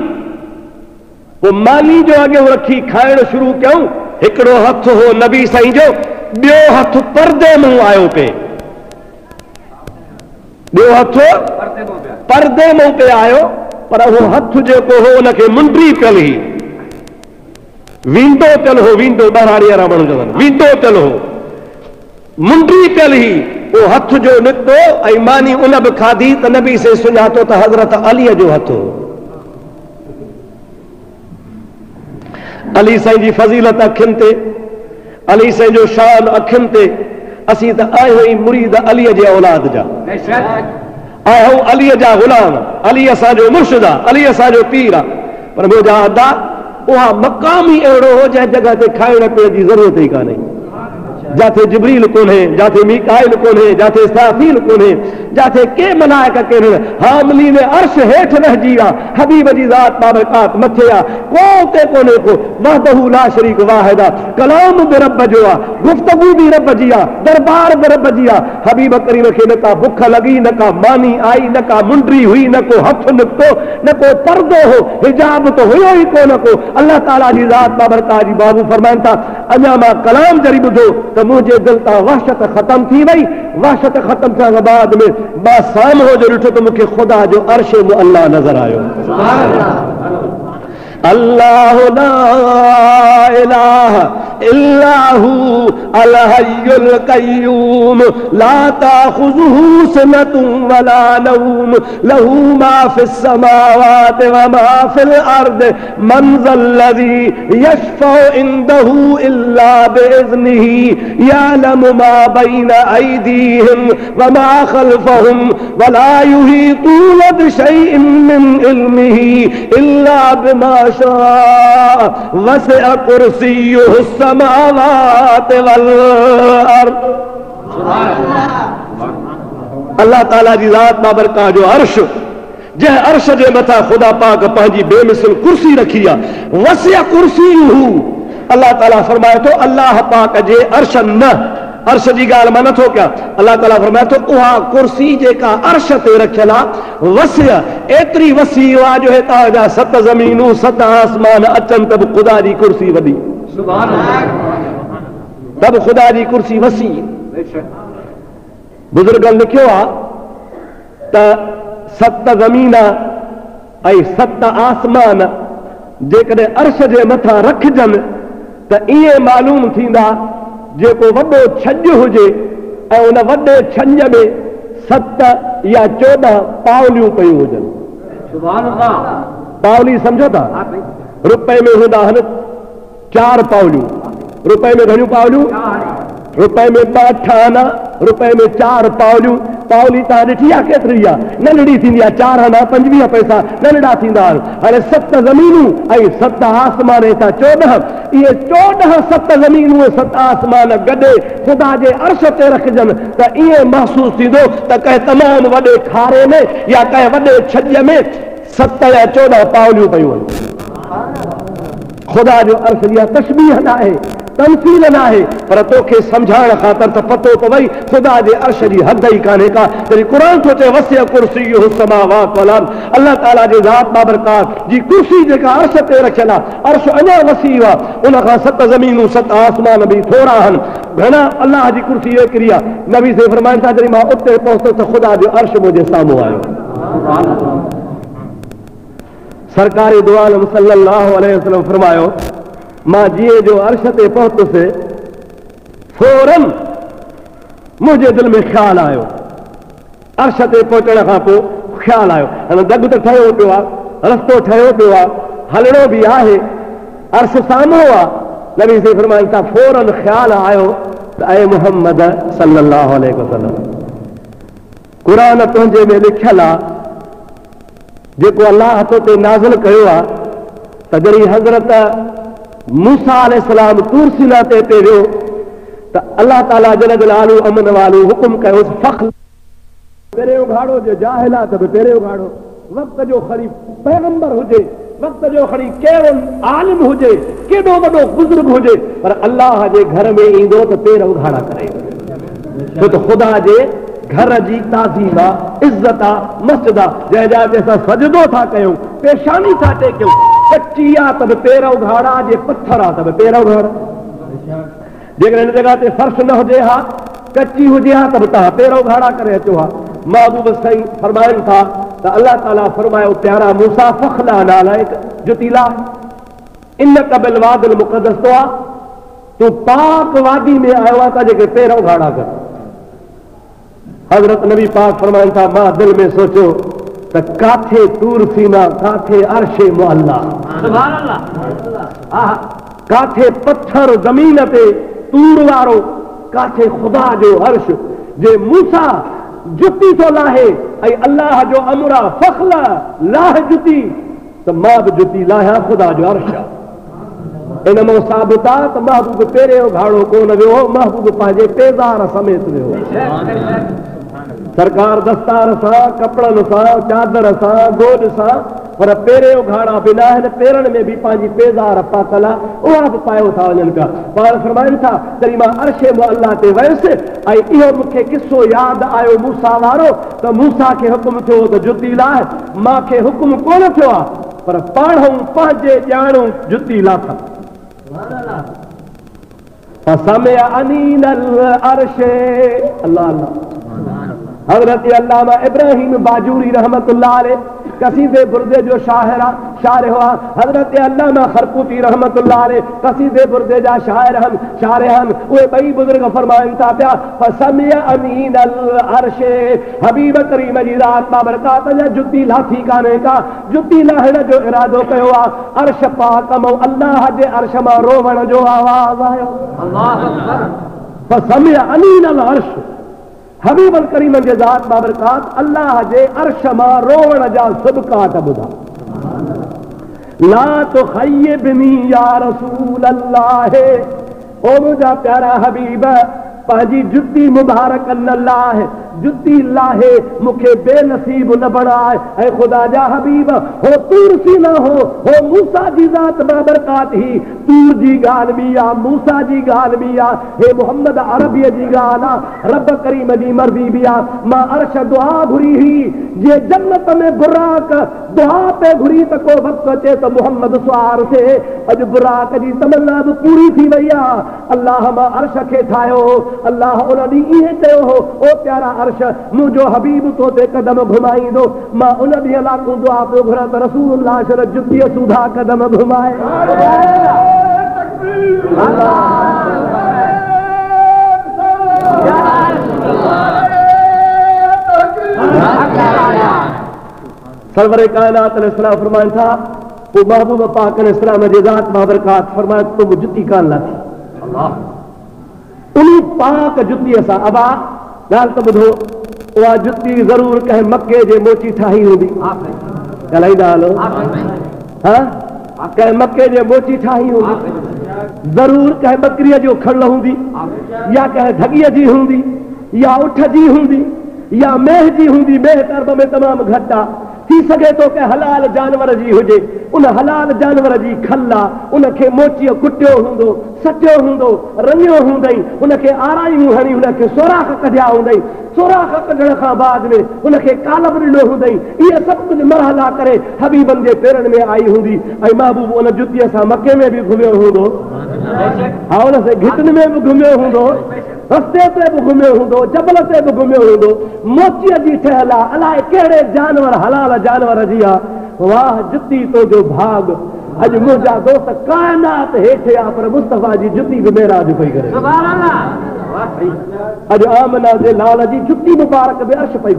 A: पोइ मानी जो अॻियो रखी खाइण शुरू कयूं। हिकिड़ो हथु हो नबी साईं जो, ॿियो हथु परदे मां आयो पे, ॿियो हथु परदे मां पे आयो, पर उहो हथु जेको हो उनखे मुंडी पियल हुई, वींदो पियल हो, वींदो ॿारहाड़ी वारा माण्हू चवंदा आहिनि, वींदो पियल हो, मुंडी पियल हुई, उहो हथ जो निकितो ऐं मानी उन बि खाधी त नबी से सुञातो त हज़रत अलीअ जो हथु हो। अली साईं जी फज़ीलत अखियुनि ते, अली साईं जो शान अखियुनि ते। असीं त आहियूं ई मुरीद अलीअ जे औलाद जा, आहियूं अलीअ जा ग़ुलाम, अली असांजो मुर्शिद आहे, अली असांजो पीर आहे। पर मुंहिंजा अदा उहा मक़ाम ई अहिड़ो हो जंहिं जॻह ते खाइण पीअण जी ज़रूरत ई कान्हे, जाते जिब्रील कोन्हे, जाते मीकाइल कोन्हे, जाते इस्राफील कोन्हे, जाते के मलाइका कोन्हे। हामिलीन अर्श हेठ रहिजी विया, हबीब जी ज़ात बाबरकात मथे आ, को ते कोन्हे को, वहदहू ला शरीक वाहिद आ, कलाम बि रब जो आ, गुफ्तगू बि रब जी आ, दरबार बि रब जी आ। हबीब करीम खे न का बुख लगी, न का मानी आई, न का मुंडरी हुई, न को हथ निकतो, न को पर्दो हो, हिजाब तो हुयो ई कोन को। अल्लाह ताला जी ज़ात बाबरकात जी बाबू फरमाइनि था, अञा मां कलाम जरी ॿुधो त मुझे दिल ता वहशत खत्म थी वई। वहशत खत्म थियण खां बाद में मां साम्हूं जो ॾिठो त मूंखे खुदा जो अर्श मुअल्ला नज़र आयो। अल्लाह ला इलाहा इल्लाहु अल हय्युल कय्यूम ला ताखुज़ुहु सिनतुन वला नौम लहू मा फिस समावाति व मा फिल अर्द मन ज़ल्लज़ी यशफ़उ इंदहु इल्ला बिइज़्निही यअलमु मा बैन अयदीहिम व मा खल्फ़हुम व ला युहीतून बिशैइन मिन इल्मिही इल्ला बिमा शाअ वसिअ कुर्सियुहु समावाति वल अर्द। अल्लाह ताला जी ज़ात बाबरकात जो अर्श, जंहिं अर्श जे मथां ख़ुदा पाक पंहिंजी बेमिसल कुर्सी रखी आहे, वसिअ कुर्सियुहु। अल्लाह ताला फरमाए थो अल्लाह पाक जे अर्श न, अर्श जी ॻाल्हि मां नथो कयां, अल्लाह ताला फरमाए थो उहा कुर्सी जेका अर्श ते रखियल आहे, वसिअ एतिरी वसी आहे जो हितां जा 7 ज़मीनूं 7 आसमान अचनि त बि ख़ुदा जी कुर्सी वॾी, तब खुदा जी कुर्सी वसी। बुजुर्गनि लिखियो आहे त 7 ज़मीन ऐं 7 आसमान जेकॾहिं अर्श जे मथां रखजनि त ईअं मालूम थींदा जेको वॾो छंज हुजे ऐं उन वॾे छंज में 7 या 14 पावलियूं पयूं हुजनि। पावली सम्झो था, रुपए में हूंदा आहिनि 4 पावलियूं, रुपए में घणियूं पावलियूं, रुपए में 2 आना, रुपए में 4 पावलियूं। पावली तव्हां ॾिठी आहे केतिरी आहे, नंढड़ी थींदी आहे, 4 आना 25 पैसा नंढड़ा थींदा आहिनि। हाणे 7 ज़मीनूं ऐं 7 आसमान हितां 14, इहे 14 7 ज़मीनूं ऐं 7 आसमान गॾे ख़ुदा जे अर्श ते रखजनि त ईअं महसूस थींदो त कंहिं तमामु वॾे खारे में या कंहिं वॾे छॼ में 7 या 14 पावलियूं पयूं आहिनि। ख़ुदा जो अर्श इहा तशबीह न आहे, तमसील न आहे, पर तोखे सम्झाइण ख़ातिर त पतो पवई ख़ुदा जे अर्श जी हद ई कान्हे का। जॾहिं क़ुर थो चए वसिअ कुर्सियुहु समावात वल अर्द, अल्लाह ताला जे ज़ात बाबरकात जी कुर्सी जेका अर्श ते रखियल आहे, अर्श अञा वसी आहे, उन खां 7 ज़मीनूं 7 आसमान बि थोरा आहिनि। घणा अल्लाह जी कुर्सी एतिरी आहे, नबी से फरमाइनि था जॾहिं मां उते पहुतो त ख़ुदा जो अर्श मुंहिंजे साम्हूं आयो। सरकारी दो आलम सल्लल्लाहु अलैहि वसल्लम फरमायो, मां जीअं जो अर्श ते पहुतुसि फौरन मुंहिंजे दिलि में ख़्यालु आयो, अर्श ते पहुचण खां पोइ ख़्यालु आयो। हाणे दग त ठहियो पियो आहे, रस्तो ठहियो पियो आहे, हलणो बि आहे, अर्श साम्हूं आहे। नबी से फरमाइनि था फौरन ख़्यालु आयो त ऐं मुहम्मद सल्लल्लाहु अलैहि वसल्लम, क़ुरान तुंहिंजे में लिखियलु आहे जेको अल्लाह तो ते नाज़िल कयो आहे त जॾहिं हज़रत मूसा अलैहिस्सलाम तूर सीना ते वियो त अल्लाह ताला जल जलालू अमन वालू हुकुम कयोसि फ़ख्र पहिरियों उघाड़ो जे जाहिलात बि पहिरियों उघाड़ो, वक़्त जो खणी पैगंबर हुजे, वक़्त जो खणी कहिड़ो आलिम हुजे, केॾो वॾो बुज़ुर्ग हुजे, पर अल्लाह जे घर में ईंदो त पेर उघाड़ा करे, छो त ख़ुदा जे घर जी ताज़ीम आहे, इज़त आहे, मस्जिद आहे, जंहिं जाइ ते असां सजदो था कयूं, पेशानी था टेकियूं, कच्ची आहे त बि पेर उघाड़ा, जे पत्थर आहे त बि पेर उघाड़ा। जेकॾहिं हिन जॻह ते फर्श न हुजे हा, कच्ची हुजे हा त बि तव्हां पेर उघाड़ा करे अचो हा। महबूब साईं फरमाइनि था त अल्लाह ताला फरमायो प्यारा मूसा फ़ख्ला नालाइक जुतीला इन्नक बिल वादिल मुक़द्दस, तो आहे तूं पाक वादी में आयो आहे त जेके पेर उघाड़ा कर। हज़रत नबी पाक फरमाइनि था मां दिलि में सोचियो त काथे तूर सीना, काथे अर्शे मुअल्ला, सुभान अल्लाह, काथे पत्थर ज़मीन ते तूर वारो, काथे ख़ुदा जो अर्श जे मूसा जुती थो लाहे ऐं अल्लाह जो अमर आहे फ़ख्ला लाह जुती, त मां बि जुती लाहियां ख़ुदा जो अर्श आहे। इन मां साबित आहे त महबूब पहिरियों घाड़ो कोन वियो, महबूब पंहिंजे पेज़ार समेत वियो। सरकार दस्तार सां, कपड़नि सां, चादर सां, गोॾ सां, पर पहिरियों घाड़ा बि न आहिनि, पेरनि में बि पंहिंजी पेज़ार पातल आहे, उहा बि पायो था वञनि पिया। पाण फरमाइनि था जॾहिं मां अर्शे मुअल्ला ते वियुसि ऐं इहो मूंखे किस्सो यादि आयो मूसा वारो, त मूसा खे हुकुम थियो त जुती लाहे, मूंखे हुकुम कोन थियो आहे, पर पाणूं पंहिंजे ॼाणूं जुती लाथमि। अल्लाह अल्लाह। हज़रत अल्लामा इब्राहिम बाजूरी रहमतुल्लाह अलैह कसीदे बुर्दे जो शायर हुआ। हज़रत अल्लामा खरकूती रहमतुल्लाह अलैह कसीदे बुर्दे जा शायर हन। उहे ॿई बुज़ुर्ग फरमाइनि था पिया फसमिया अमीन अल अर्शे, हबीब करीम जी ज़ात बाबरकात जा जुती लाथी कान्हे का, जुती लाहिण जो इरादो कयो आहे। अर्श पाक मां अल्लाह जे अर्श मां रोवण जो आवाज़ आयो। अल्लाह अकबर। फसमिया अमीन अल अर्श, हबीब करीम जे ज़ात बाबरकात अल्लाह जे अर्श मां रोवण जा सबकात ॿुधा। ला तुख़य्यिबनी या रसूल अल्लाह, ओ मुंहिंजा प्यारा हबीब पंहिंजी जुती मुबारक न लाहे, जुती लाहे मूंखे बेनसीब न बणाए। ऐं ख़ुदा जा हबीब हो तूर सीना हो मूसा जी ज़ात बाबरकात ही, तूर जी ॻाल्हि बि आहे, मूसा जी ॻाल्हि बि आहे, हे मोहम्मद अरबीअ जी ॻाल्हि आहे, रब करीम जी मर्ज़ी बि आहे। मां अर्श दुआ घुरी हुई, जे जन्नत में बुराक दुआ पे घुरी त को वक़्तु अचे त मोहम्मद सुवार थिए। अॼु बुराक जी तमन्ना बि पूरी थी वई आहे। अल्लाह मां अर्श खे ठाहियो, अल्लाह उन ॾींहुं इएं चयो हो, ओ प्यारा अर्श मुंहिंजो हबीब तो ते कदम घुमाईंदो। मां उन ॾींहुं लाकूं दुआ पियो घुरां त रसूलुल्लाह शरत जुतीअ सुधा कदम घुमाए। सरवर कायनात अलैहिस्सलाम फरमाइनि था वो महबूब पाक अलैहिस्सलाम जी ज़ात बाबरकात फरमाए तुम जुती कान लाथी। उन पाक जुतीअ सां अबा ॻाल्हि त ॿुधो, उहा जुती ज़रूर कंहिं मके जे मोची ठाही हूंदी, ॻाल्हाईंदा हलो, हा कंहिं मके जे मोची ठाही हूंदी, ज़रूर कंहिं बकरीअ जो खड़ हूंदी, या कंहिं ढॻीअ जी हूंदी, या उठ जी हूंदी, या मेह जी हूंदी। मेह तरब में तमामु घटि आहे, थी सघे थो कि हलाल जानवर जी हुजे। उन हलाल जानवर जी खल्ला उनखे मोचीअ कुटियो हूंदो, सटियो हूंदो, रंगियो हूंदई, उनखे आरायूं हणी उनखे सोराख कढिया हूंदई। सोराख कढण खां बाद में उनखे कालब ॾिनो हूंदई। इहे सभु कुझु मरहला करे हबीबनि जे पेरनि में आई हूंदी। ऐं महबूब उन जुतीअ सां मके में बि घुमियो हूंदो, हा उन सां घिटनि में बि घुमियो हूंदो, रस्ते ते बि घुमियो हूंदो, जबल ते बि घुमियो हूंदो। मोचीअ जी ठहियल आहे, अलाए कहिड़े जानवर हलाल जानवर जी आहे। वाह जुती तो जो भाग। अॼु मुंहिंजा दोस्त काइनात हेठि आहे, पर मुस्तफ़ा जी जुती बि मेराज पई करे। अॼु आमना जे लाल जी जुती मुबारक बि अर्श पई।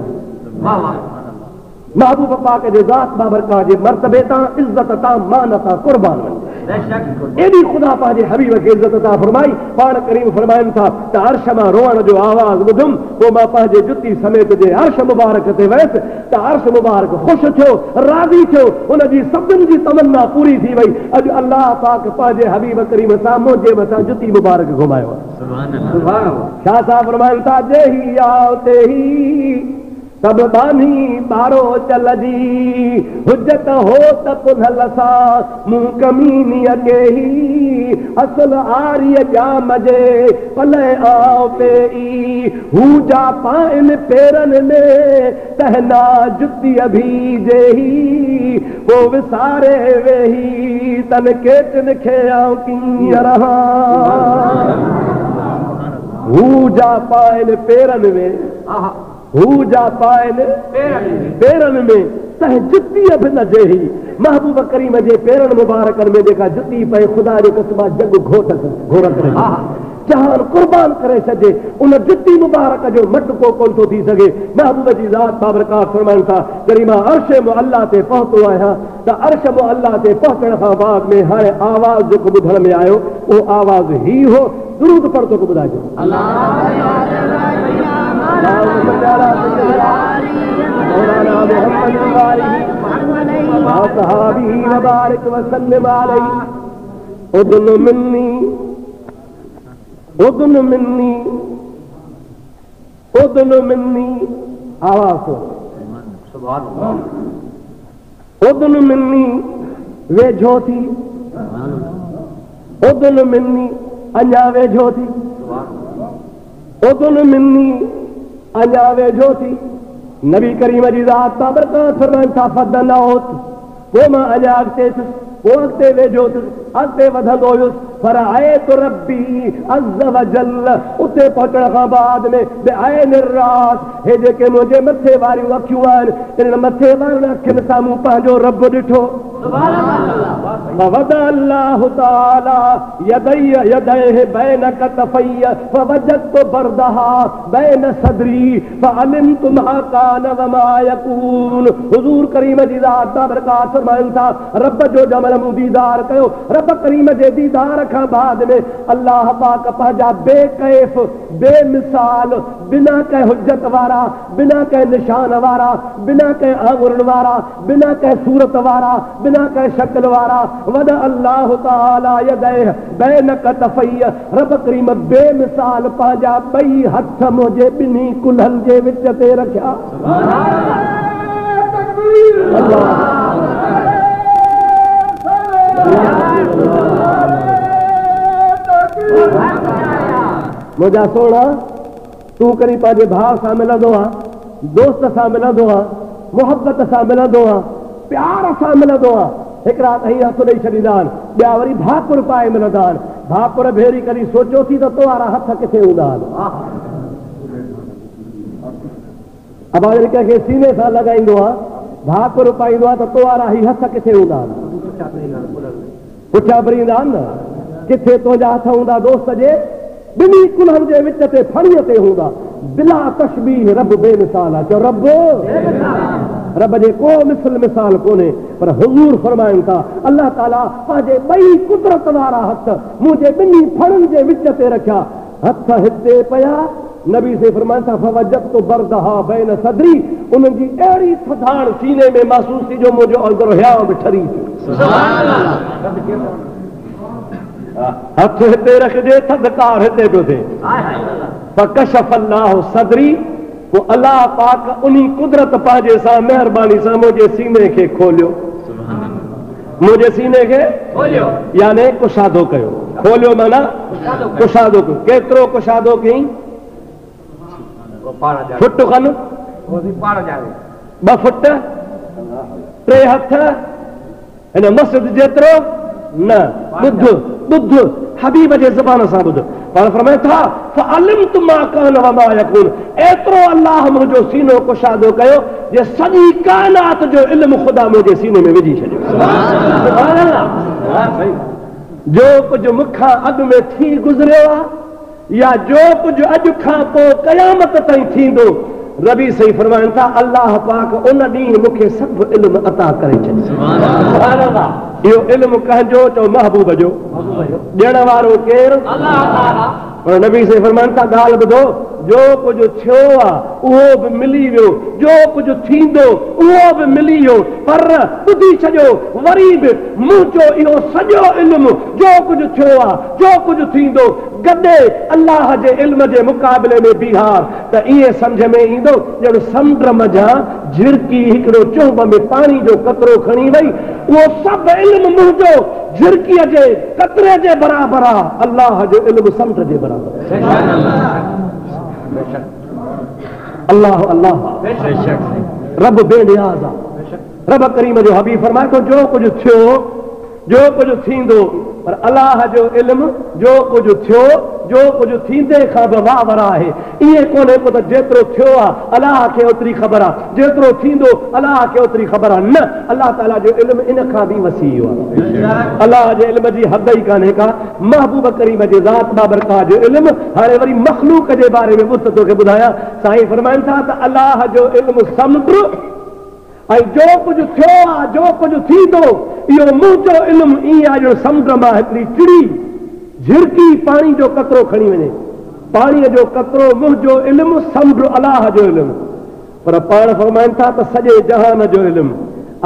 A: महबूब पाक जे ज़ात बाबरकात जे मर्तबे तां, इज़त तां, मान तां कुर्बान वञे। एॾी ख़ुदा पंहिंजे हबीब खे इज़त तां फरमाई। पाण करीम फरमाइनि था त अर्श मां रोअण जो आवाज़ ॿुधुमि, पोइ मां पंहिंजे जुती समेत जे अर्श मुबारक ते वियुसि त अर्श मुबारक ख़ुशि थियो, राज़ी थियो, हुनजी सभिनी जी तमन्ना पूरी थी वई। अॼु अल्लाह पाक पंहिंजे हबीब करीम सां मुंहिंजे मथां जुती मुबारक घुमायो आहे। छा सां फरमाइनि था जेही आओ तेही सब बानी बारो चल जी, हुजत हो त पुनल सां मुंह कमीनीअ के ही, असल आरीअ जाम जे पले आओ पे ई, हू जा पाइन पेरनि में तहना जुतीअ भीजे ही, पोइ विसारे वेही तन केतिन खे आऊं कीअं रहां। हू जा पाइन पेरनि में, हू जा पाइन पेरनि में तंहिं जुतीअ बि न जेही। महबूब करीम जे पेरनि मुबारकनि में जेका जुती पए, ख़ुदा जो कसम जग घोर करे जहान कुर्बान करे छॾे, उन जुती मुबारक जो मटको कोन थो थी सघे। महबूब जी ज़ात बाबरकात फरमाइनि था जॾहिं मां अर्श मुअल्ला ते पहुतो आहियां त अर्श मुअल्ला ते पहुचण खां बाद में हाणे आवाज़ जेको ॿुधण में आयो उहो आवाज़ ही हो। दुरूद पढ़ तो ॿुधाइजो। उदन मिन्नी उदन मिन्नी उदन मिन्नी आवाज़ उदन मिन्नी वेझो थी उदन मिन्नी अञा वेझो थी उदन मिन्नी अञा वेझो थी नबी करीम जी ज़ात बाबरकात फरमाइनि था फदनौत पोइ मां अञा अॻिते थियुसि पोइ अॻिते वेझो थियुसि अॻिते वधंदो हुयुसि पर आए तो रब्बी अज़्ज़ व जल उते पहुचण खां बाद में बेआइन रात हे जेके मुंहिंजे मथे वारियूं अखियूं आहिनि इन मथे वारनि अखियुनि सां मूं पंहिंजो रब ॾिठो فوضع الله تعالى يديه بين كتفي فوجدت بردها بين صدري فعلمت ما كان وما يكون حضور کریم جي ذات برکات فرمائن था रब जो जमल मूं दीदार कयो रब करीम जे दीदार खां बाद में अल्लाह पाक पंहिंजा बेकैफ़ बेमिसाल बिना कंहिं हुज्जत वारा बिना कंहिं निशान वारा बिना कंहिं आंगुरनि वारा बिना कंहिं सूरत वारा बिना कंहिं शक्ल वारा वद अल्लाह ताला यदैह बैन कतफय रब करीम बेमिसाल पंहिंजा ॿई हथ मुंहिंजे ॿिन्ही कुल्हनि जे विच ते रखिया मुंहिंजा सोना तूं करी पंहिंजे भाउ सां मिलंदो आहे दोस्त सां मिलंदो आहे मोहबत सां मिलंदो आहे प्यार सां मिलंदो आहे हिकिड़ा तई हथ ॾेई छॾींदा आहिनि ॿिया वरी भाकुर पाए मिलंदा आहिनि भाकुर भेरी करी सोचियो थी त तोवारा हथ किथे हूंदा आहिनि अब वरी कंहिंखे सीने सां लॻाईंदो आहे भाकुर पाईंदो आहे त तोवारा ही हथ किथे हूंदा आहिनि पुठियां भरींदा आहिनि न किथे तुंहिंजा हथ हूंदा दोस्त जे ॿिन्ही कुल्हनि जे विच ते फणीअ ते हूंदा बिला तशबीह रब बेमिसाल आहे चओ रब जे को मिसाल कोन्हे पर हुज़ूर फरमाइनि था अल्लाह ताला पंहिंजे ॿई कुदरत वारा हथ मुंहिंजे ॿिन्ही फणनि जे विच ते रखिया हथ हिते पिया नबी से फरमाइनि था फवजदतु बरदहा बैन सदरी उन्हनि जी अहिड़ी थधाण सीने में महसूस थी जो मुंहिंजो अंदर हियाव बि ठरी हथ हिते रखिजे थधकार हिते पियो थिए फकशफ अल्लाह सदरी पोइ अल्लाह पाक उन्ही कुदरत पंहिंजे सां महिरबानी सां मुंहिंजे सीने खे खोलियो मुंहिंजे सीने खे खोलियो यानी कुशादो कयो खोलियो माना कुशादो कयो केतिरो कुशादो कई फुट खनि 2 फुट 3 हथ हिन मस्जिद जेतिरो न ॿुध हबीब जे ज़बान सां ॿुध पर फरमाए था फअलिमतु मा कान व मा यकून एतिरो अल्लाह मुंहिंजो सीनो कुशादो कयो जे सॼी काइनात जो इल्मु ख़ुदा मुंहिंजे सीने में विझी छॾियो सुभान अल्लाह जो कुझु मूंखां अॻु में थी गुज़रियो आहे या जो कुझु अॼु खां पोइ क़यामत ताईं थींदो रबी सही फरमाइनि था अल्लाह पाक उन ॾींहुं मूंखे सभु इल्मु अता करे छॾियो सुभान अल्लाह इहो इल्मु कंहिंजो चओ महबूब जो ॾियण वारो केरु अल्लाह ताला पर नबी से फरमाइनि था ॻाल्हि ॿुधो जो कुझु थियो आहे उहो बि मिली वियो जो कुझु थींदो उहो बि मिली वियो पर ॿुधी छॾियो वरी बि मुंहिंजो इहो सॼो इल्मु जो कुझु थियो आहे जो कुझु थींदो गॾे अल्लाह जे इल्म जे मुक़ाबले में बीहार त ईअं सम्झ में ईंदो ॼण समुंड मझां झिरकी हिकिड़ो चुंब में पाणी जो कतरो खणी वई उहो सभु इल्मु मुंहिंजो झिरकीअ जे कतरे जे बराबरि आहे अल्लाह जो इल्मु समुंड जे बराबरि अल्लाह अल्लाह रब बेनियाज़ आहे रब करीम जो हबीब फरमाए थो जो कुझु थियो जो कुझु थींदो पर अल्लाह जो इल्मु जो कुझु थियो जो कुझु थींदे खां बि वावर आहे ईअं कोन्हे को त जेतिरो थियो आहे अल्लाह खे ओतिरी ख़बर आहे जेतिरो थींदो अल्लाह खे ओतिरी ख़बर आहे न अल्लाह ताला जो इल्मु इन खां बि वसी वियो आहे अल्लाह जे इल्म जी हद ई कान्हे का महबूब करीम जे ज़ात बाबरकात जो इल्मु हाणे वरी मख़लूक जे बारे में ॿुध तोखे ॿुधायां साईं फरमाइनि था त अल्लाह जो इल्मु समुंड ऐं जो कुझु थियो आहे जो कुझु थींदो इहो मुंहिंजो इल्मु ईअं आहे जो समुंड मां हिकिड़ी चिड़ी झिरकी पाणी जो कतरो खणी वञे पाणीअ जो कतरो मुंहिंजो इल्मु समुंड अलाह जो इल्मु पर पाण फरमाइनि था त सॼे जहान जो इल्मु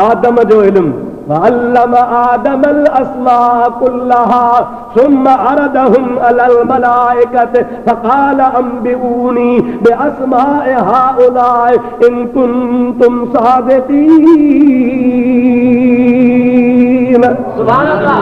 A: आदम जो इल्मु وعلم آدم الأسماء كلها ثم عرضهم على الملائكة فقال أنبئوني بأسماء هؤلاء إن كنتم صادقين. سبحان الله.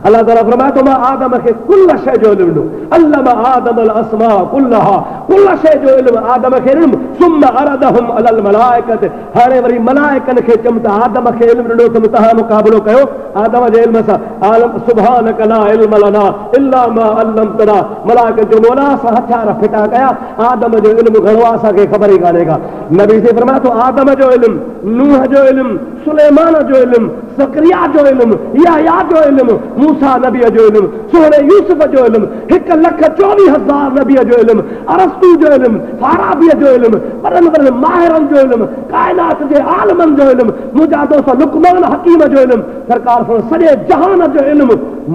A: अल्लाह ताला फरमाए तो मां आदम के कुल शय जो इल्म ॾिनो अल्लमा आदम अल अस्मा कुल्लहा कुल शय जो इल्म आदम खे इल्म सुम्मा अरदहुम अलल मलाइकत हाणे वरी मलाइकन खे चमता आदम खे इल्म ॾिनो त तव्हां मुक़ाबिलो कयो आदम जे इल्म सां आलम सुभानक ला इल्म लना इल्ला मा अल्लमतना मलाइकत जो मौला सां हथियार फिटा कया आदम जो इल्म घणो असांखे ख़बर ई कान्हे का नबी से फरमाए तो आदम जो इल्म नूह जो इल्म सुलेमान जो इल्म ज़करिया जो इल्म याया जो इल्म मूसा नबी जो इल्म सोहरे यूसुफ जो इल्म 1,24,000 नबी जो इल्म अरस्तु जो इल्म फाराबी जो इल्म वरन माहिरन जो इल्म कायनात जे आलमन जो इल्म मुंहिंजा दोस्त लुकमान हकीम जो इल्म सरकार सॼे जहान जो इल्म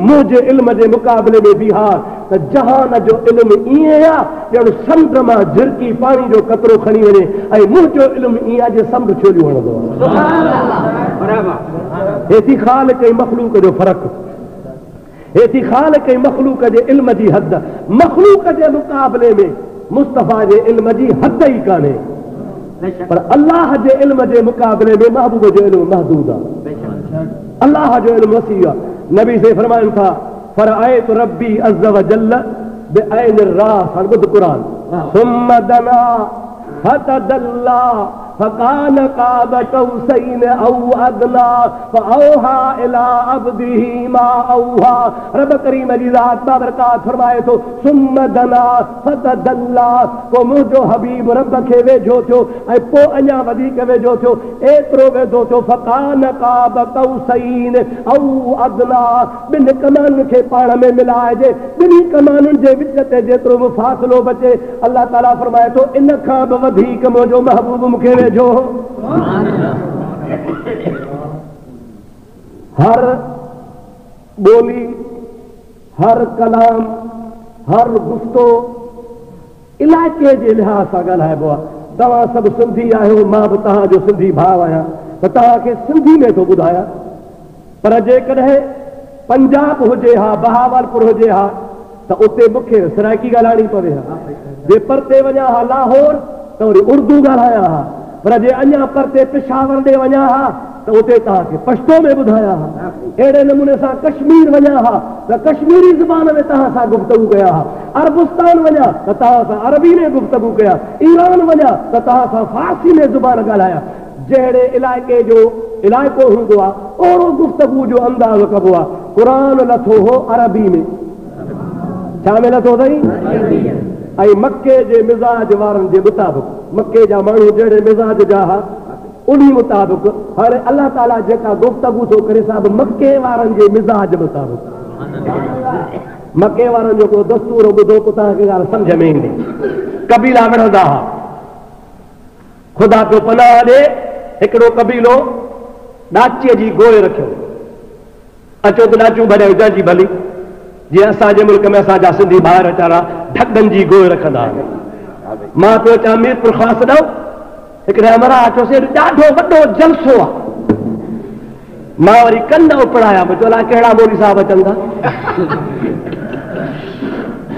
A: मुंहिंजे इल्म जे मुक़ाबले में बिहार त जहान जो इल्म ईअं आहे ॼण समुंड मां झिरकी पाणी जो कतरो खणी वञे ऐं मुंहिंजो इल्म ईअं आहे जे समुंड छोलियूं हणंदो आहे हेती ख़ालिक़ ऐं मख़लूक़ जो फ़र्क़ु हेती ख़ालिक़ ऐं मख़लूक़ जे इल्म जी हद मख़लूक़ जे मुक़ाबले में मुस्तफ़ा जे इल्म जी हद ई कान्हे पर अल्लाह जे इल्म जे मुक़ाबले में महबूब जो इल्म महदूद आहे अल्लाह जो इल्म वसी आहे नबी से फरमाइनि था फरआयतु रब्बी अज़्ज़ व जल्ल बिअैन रास ॿुध क़ुरान सुम्म दना फतदल्ला फकान काब कौसैन औ अदना फऔहा इला अब्दिही मा औहा रब करीम जी ज़ात बाबरकात फरमाए थो सुम्म दना फतदल्ला को मुंहिंजो हबीब रब खे वेझो थियो ऐं पोइ अञा वधीक वेझो थियो एतिरो वेझो थियो फकान काब कौसैन औ अदना ॿिनि कमाननि खे पाण में मिलाइजे ॿिन्ही कमाननि जे विच ते जेतिरो बि फ़ासिलो बचे अल्लाह ताला फरमाए थो इन खां बि वधीक मुंहिंजो महबूब मूंखे जो हर बोली हर कलाम हर गुफ्तो इलाइक़े जे लिहाज़ सां ॻाल्हाइबो आहे तव्हां सभु सिंधी आहियो मां बि तव्हांजो सिंधी भाउ आहियां त तव्हांखे सिंधी में थो ॿुधायां पर जेकॾहिं पंजाब हुजे हा बहावलपुर हुजे हा त उते मूंखे सराइकी ॻाल्हाइणी पवे हा जे परते वञा हा लाहौर त वरी उर्दू ॻाल्हायां हा पर जे अञा परते पेशावर ॾे वञा हा त उते तव्हांखे पश्तो में ॿुधायां हा अहिड़े नमूने सां कश्मीर वञा हा त कश्मीरी ज़ुबान में तव्हां सां गुफ़्तगू कया हा अरबुस्तान वञा त तव्हां सां अरबी में गुफ़्तगू कया ईरान वञा त तव्हां सां फारसी में ज़ुबान ॻाल्हाया जहिड़े इलाइक़े जो इलाइक़ो हूंदो आहे ओहिड़ो गुफ़्तगू जो अंदाज़ कबो आहे क़ुरान लथो हो अरबी में छा में लथो अथई ऐं मके जे मिज़ाज वारनि जे मुताबिक़ मके जा माण्हू जहिड़े मिज़ाज जा हा उन मुताबिक़ हाणे अलाह ताला जेका गुफ़्तगू थो करे सा बि मके वारनि जे मिज़ाज मुताबिक़ मके वारनि जो को दस्तूर ॿुधो पोइ तव्हांखे ॻाल्हि सम्झ में ईंदी कबीला विढ़ंदा हुआ ख़ुदा पियो पनाह ॾे हिकिड़ो कबीलो ॾाचीअ जी गोए रखियो अचो त ॾाचियूं भॼायूं जंहिंजी भली जीअं असांजे मुल्क में असांजा सिंधी ॿार वीचारा ढगनि जी गोए रखंदा आहिनि मां पियो अचां मीरपुर ख़ासि ॾांहुं हिकिड़े अमरा चयोसि ॾाढो वॾो जलसो आहे मां वरी कन उपड़ाया मुंहिंजो अलाए कहिड़ा मोली साहिब अचनि था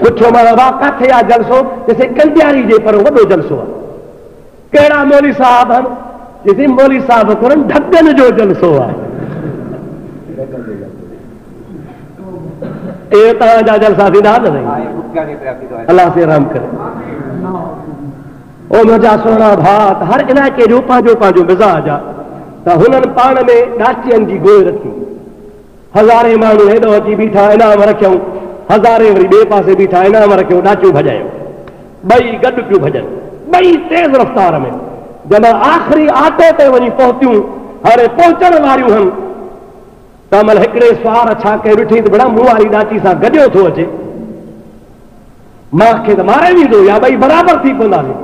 A: पुछो मां वाह किथे आहे जलसो जैसे कंडियारी जे पर वॾो जलसो आहे कहिड़ा मोली साहिब आहिनि जैसे मोली साहिब कोन्हनि ढगनि जो जलसो आहे ये तव्हांजा जलसा थींदा न अलाह से राम करे ओ मुंहिंजा सुहिणा भाउ हर इलाइक़े जो पंहिंजो पंहिंजो मिज़ाज आहे त हुननि पाण में ॾाचियुनि जी गोए रखी हज़ारे माण्हू हेॾो अची बीठा इनाम रखियऊं हज़ारे वरी ॿिए पासे बीठा इनाम रखियऊं ॾाचियूं भॼायूं ॿई गॾु पियूं भॼनि ॿई तेज़ रफ़्तार में जॾहिं आख़िरी आटे ते वञी पहुतियूं हाणे पहुचण वारियूं आहिनि त महिल हिकिड़े स्वार छा कयो ॾिठी त बड़ा मूं वारी ॾाची सां गॾियो थो अचे मूंखे त मारे वेंदो या ॿई बराबरि थी पवंदासीं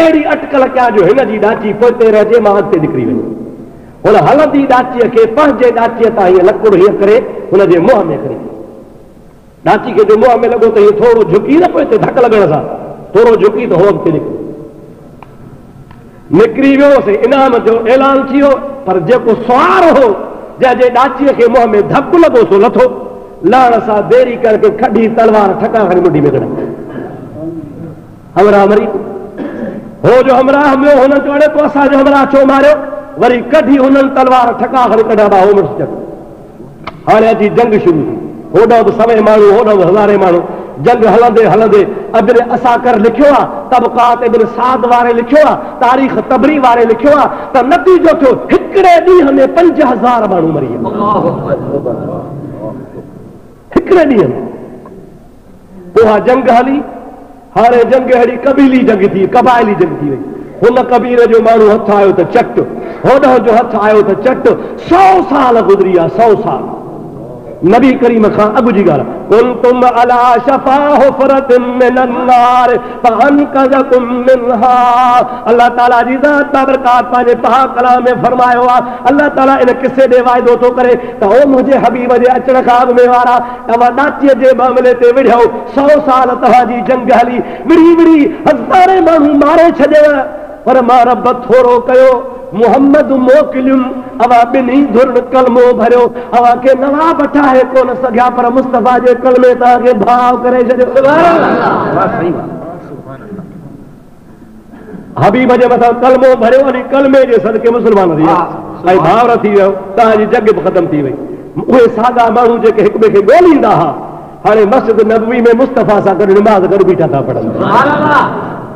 A: अहिड़ी अटकल कया जो हिन जी ॾाची पोइते रहिजे मां अॻिते निकिरी वञी हुन हलंदी ॾाचीअ खे पंहिंजे ॾाचीअ तां हीअं लकुड़ हीअं करे हुनजे मुंहं में खणी ॾाची खे जो मुंहं में लॻो त हीअं थोरो झुकी न पियो हिते धक लॻण सां थोरो झुकी त हो अॻिते निकिरी वियोसीं इनाम जो ऐलान थी वियो पर जेको सुवार हो जंहिंजे डाचीअ खे मुंहं में धकु लॻो सो लथो, लाण सां देरी करके खड़ी तलवार ठका खणी मुंडी में कढाई। हमरा मरी हो जो हमरा में हुननि चयो अड़े तो असांजो हमरा छो मारियो, वरी कढी हुननि तलवार ठका खणी कढिया हो मुड़ुस चक। हाणे अची जंग शुरू थी, होॾो बि सवे माण्हू होॾो बि हज़ारे माण्हू, जंग हलंदे हलंदे इब्न असाकर लिखियो आहे, तबक़ात इब्न साद वारे लिखियो आहे, तारीख़ तबरी वारे लिखियो आहे त नतीजो थियो हिकिड़े ॾींहं में 5000 माण्हू मरी विया। हिकिड़े ॾींहं में पोइ जंग हली। हाणे जंग अहिड़ी कबीली जंग थी, कबाइली जंग थी वई। हुन कबीले जो माण्हू हथ आयो त चट, होॾो जो हथ आयो त चट। 100 साल गुज़री विया, 100 साल। नबी करीम खां अॻु जी ॻाल्हि, कुंतुम अला शफा हुफरतिन मिनन नार फअनक़ज़कुम मिनहा। अल्लाह ताला जी ज़ात बाबरकात पंहिंजे पाक कलाम में फरमायो आहे, अल्लाह ताला इन किसे ॾे वाइदो थो करे त ओ मुंहिंजे हबीब जे अचण खां अॻु में वारा तव्हां डाचीअ जे मामले ते विढ़ियो। 100 साल तव्हांजी जंग हली, विढ़ी विढ़ी हज़ारे माण्हू मारे छॾियव, पर मां रब थोरो कयो, मुहम्मद मोकिलियुम, अवा ॿिन्ही धुर कलमो भरियो, अवा के नवाब ठाहे कोन सघिया, पर मुस्तफा जे कलमे तव्हांखे भाव करे छॾियो। हबीब जे मथां कलमो भरियो, वरी कलमे जे सदके मुस्लमान थी विया ऐं भावर थी वियो, तव्हांजी जंग बि ख़तम थी वई। उहे सादा माण्हू जेके हिक ॿिए खे ॻोल्हींदा हुआ, हाणे मस्जिद नबवी में मुस्तफा सां गॾु निमाज़ गॾु बीठा था पढ़नि।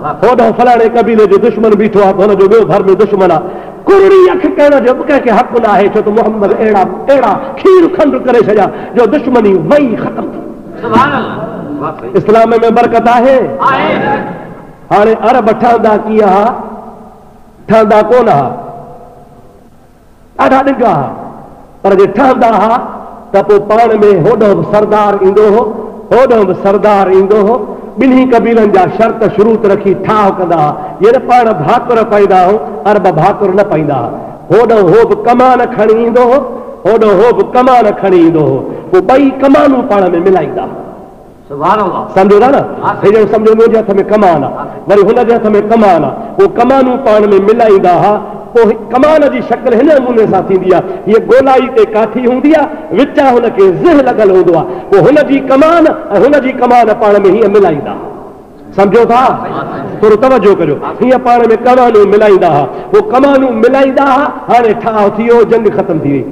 A: होॾो फलाणे कबीले जो दुश्मन बीठो आहे, हुनजो ॿियो घर में दुश्मन आहे। कुरड़ी अख करण जो बि कंहिंखे हक़ न आहे, छो त मोहम्मद अहिड़ा खीर खंड करे छॾिया जो दुश्मनी वई ख़तम थी। इस्लाम में बरकत आहे। हाणे अरब ठहंदा कीअं हा, ठहंदा कोन हा, ॾाढा ॾिघा हा, पर जे ठहंदा हा त पोइ पाण में होॾो बि सरदार ईंदो हो, होॾो बि सरदार ईंदो हो। ॿिन्ही कबीलनि जा शर्त शुरूत रखी ठाह कंदा हुआ। ये पाण भाकुर पाईंदा हो, अरब भाकुर न पाईंदा हुआ। होॾो हो बि कमान खणी ईंदो हो, होॾो हो बि कमान खणी ईंदो हो, पोइ ॿई कमानूं पाण में मिलाईंदा। सम्झो था न, हे सम्झो मुंहिंजे हथ में कमान आहे, वरी हुनजे हथ में कमान आहे, पोइ कमानूं पाण में मिलाईंदा हुआ। पोइ कमान जी शक्ल हिन नमूने सां थींदी आहे, हीअ गोलाई ते काठी हूंदी आहे, विचां हुनखे ज़िह लॻल हूंदो आहे, पोइ हुनजी कमान ऐं हुनजी कमान पाण में हीअं मिलाईंदा। सम्झो था, थोरो तवजो कजो, हीअं पाण में कमानूं मिलाईंदा हुआ, पोइ कमानूं मिलाईंदा हुआ। हाणे ठाह थी वियो, जंग ख़तम थी वई।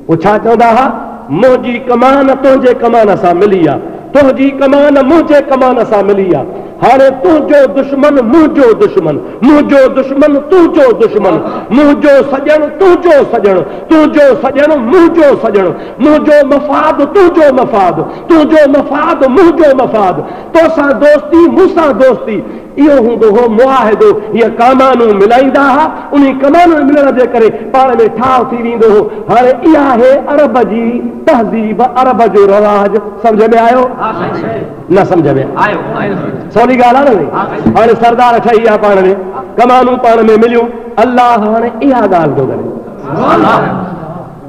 A: पोइ छा चवंदा हुआ, मुंहिंजी कमान तुंहिंजे कमान सां मिली आहे, तुंहिंजी कमान मुंहिंजे कमान सां मिली आहे। हाणे तुंहिंजो दुश्मन मुंहिंजो दुश्मन, मुंहिंजो दुश्मन तुंहिंजो दुश्मन, मुंहिंजो सॼण तुंहिंजो सॼण, तुंहिंजो सॼण मुंहिंजो सॼण, मुंहिंजो मफ़ाद तुंहिंजो मफ़ाद, तुंहिंजो मफ़ाद मुंहिंजो मफ़ाद, तोसां दोस्ती मूंसां दोस्ती। इहो हूंदो हो मुआहिदो। हीअ कमानूं मिलाईंदा हुआ, उन कमानूं मिलण जे करे पाण में ठाह थी वेंदो हो। हाणे इहा आहे अरब जी तहज़ीब, अरब जो रवाज। सम्झ में आयो? न सम्झ में आयो? सवली ॻाल्हि आहे न। हाणे सरदार ठही आहे, पाण में कमानूं पाण में मिलियूं। अल्लाह हाणे इहा ॻाल्हि थो करे,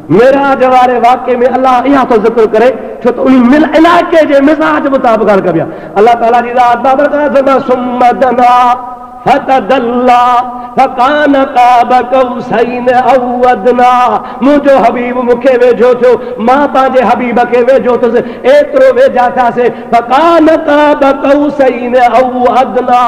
A: मेराज वारे वाक़े में अल्लाह इहा थो ज़िक्र करे, छो त उन इलाइक़े जे मिज़ाज मुताबिक़ ॻाल्हि कबी आहे। अल्लाह ताला जी ज़ात बाबरकात सुम्मा दना फतदल्ला फकान काब कौसैन औ अदना। मुंहिंजो हबीब मूंखे वेझो थियो, मां पंहिंजे हबीब खे वेझो थियुसि, एतिरो वेझा थियासीं। फकान काब कौसैन औ अदना।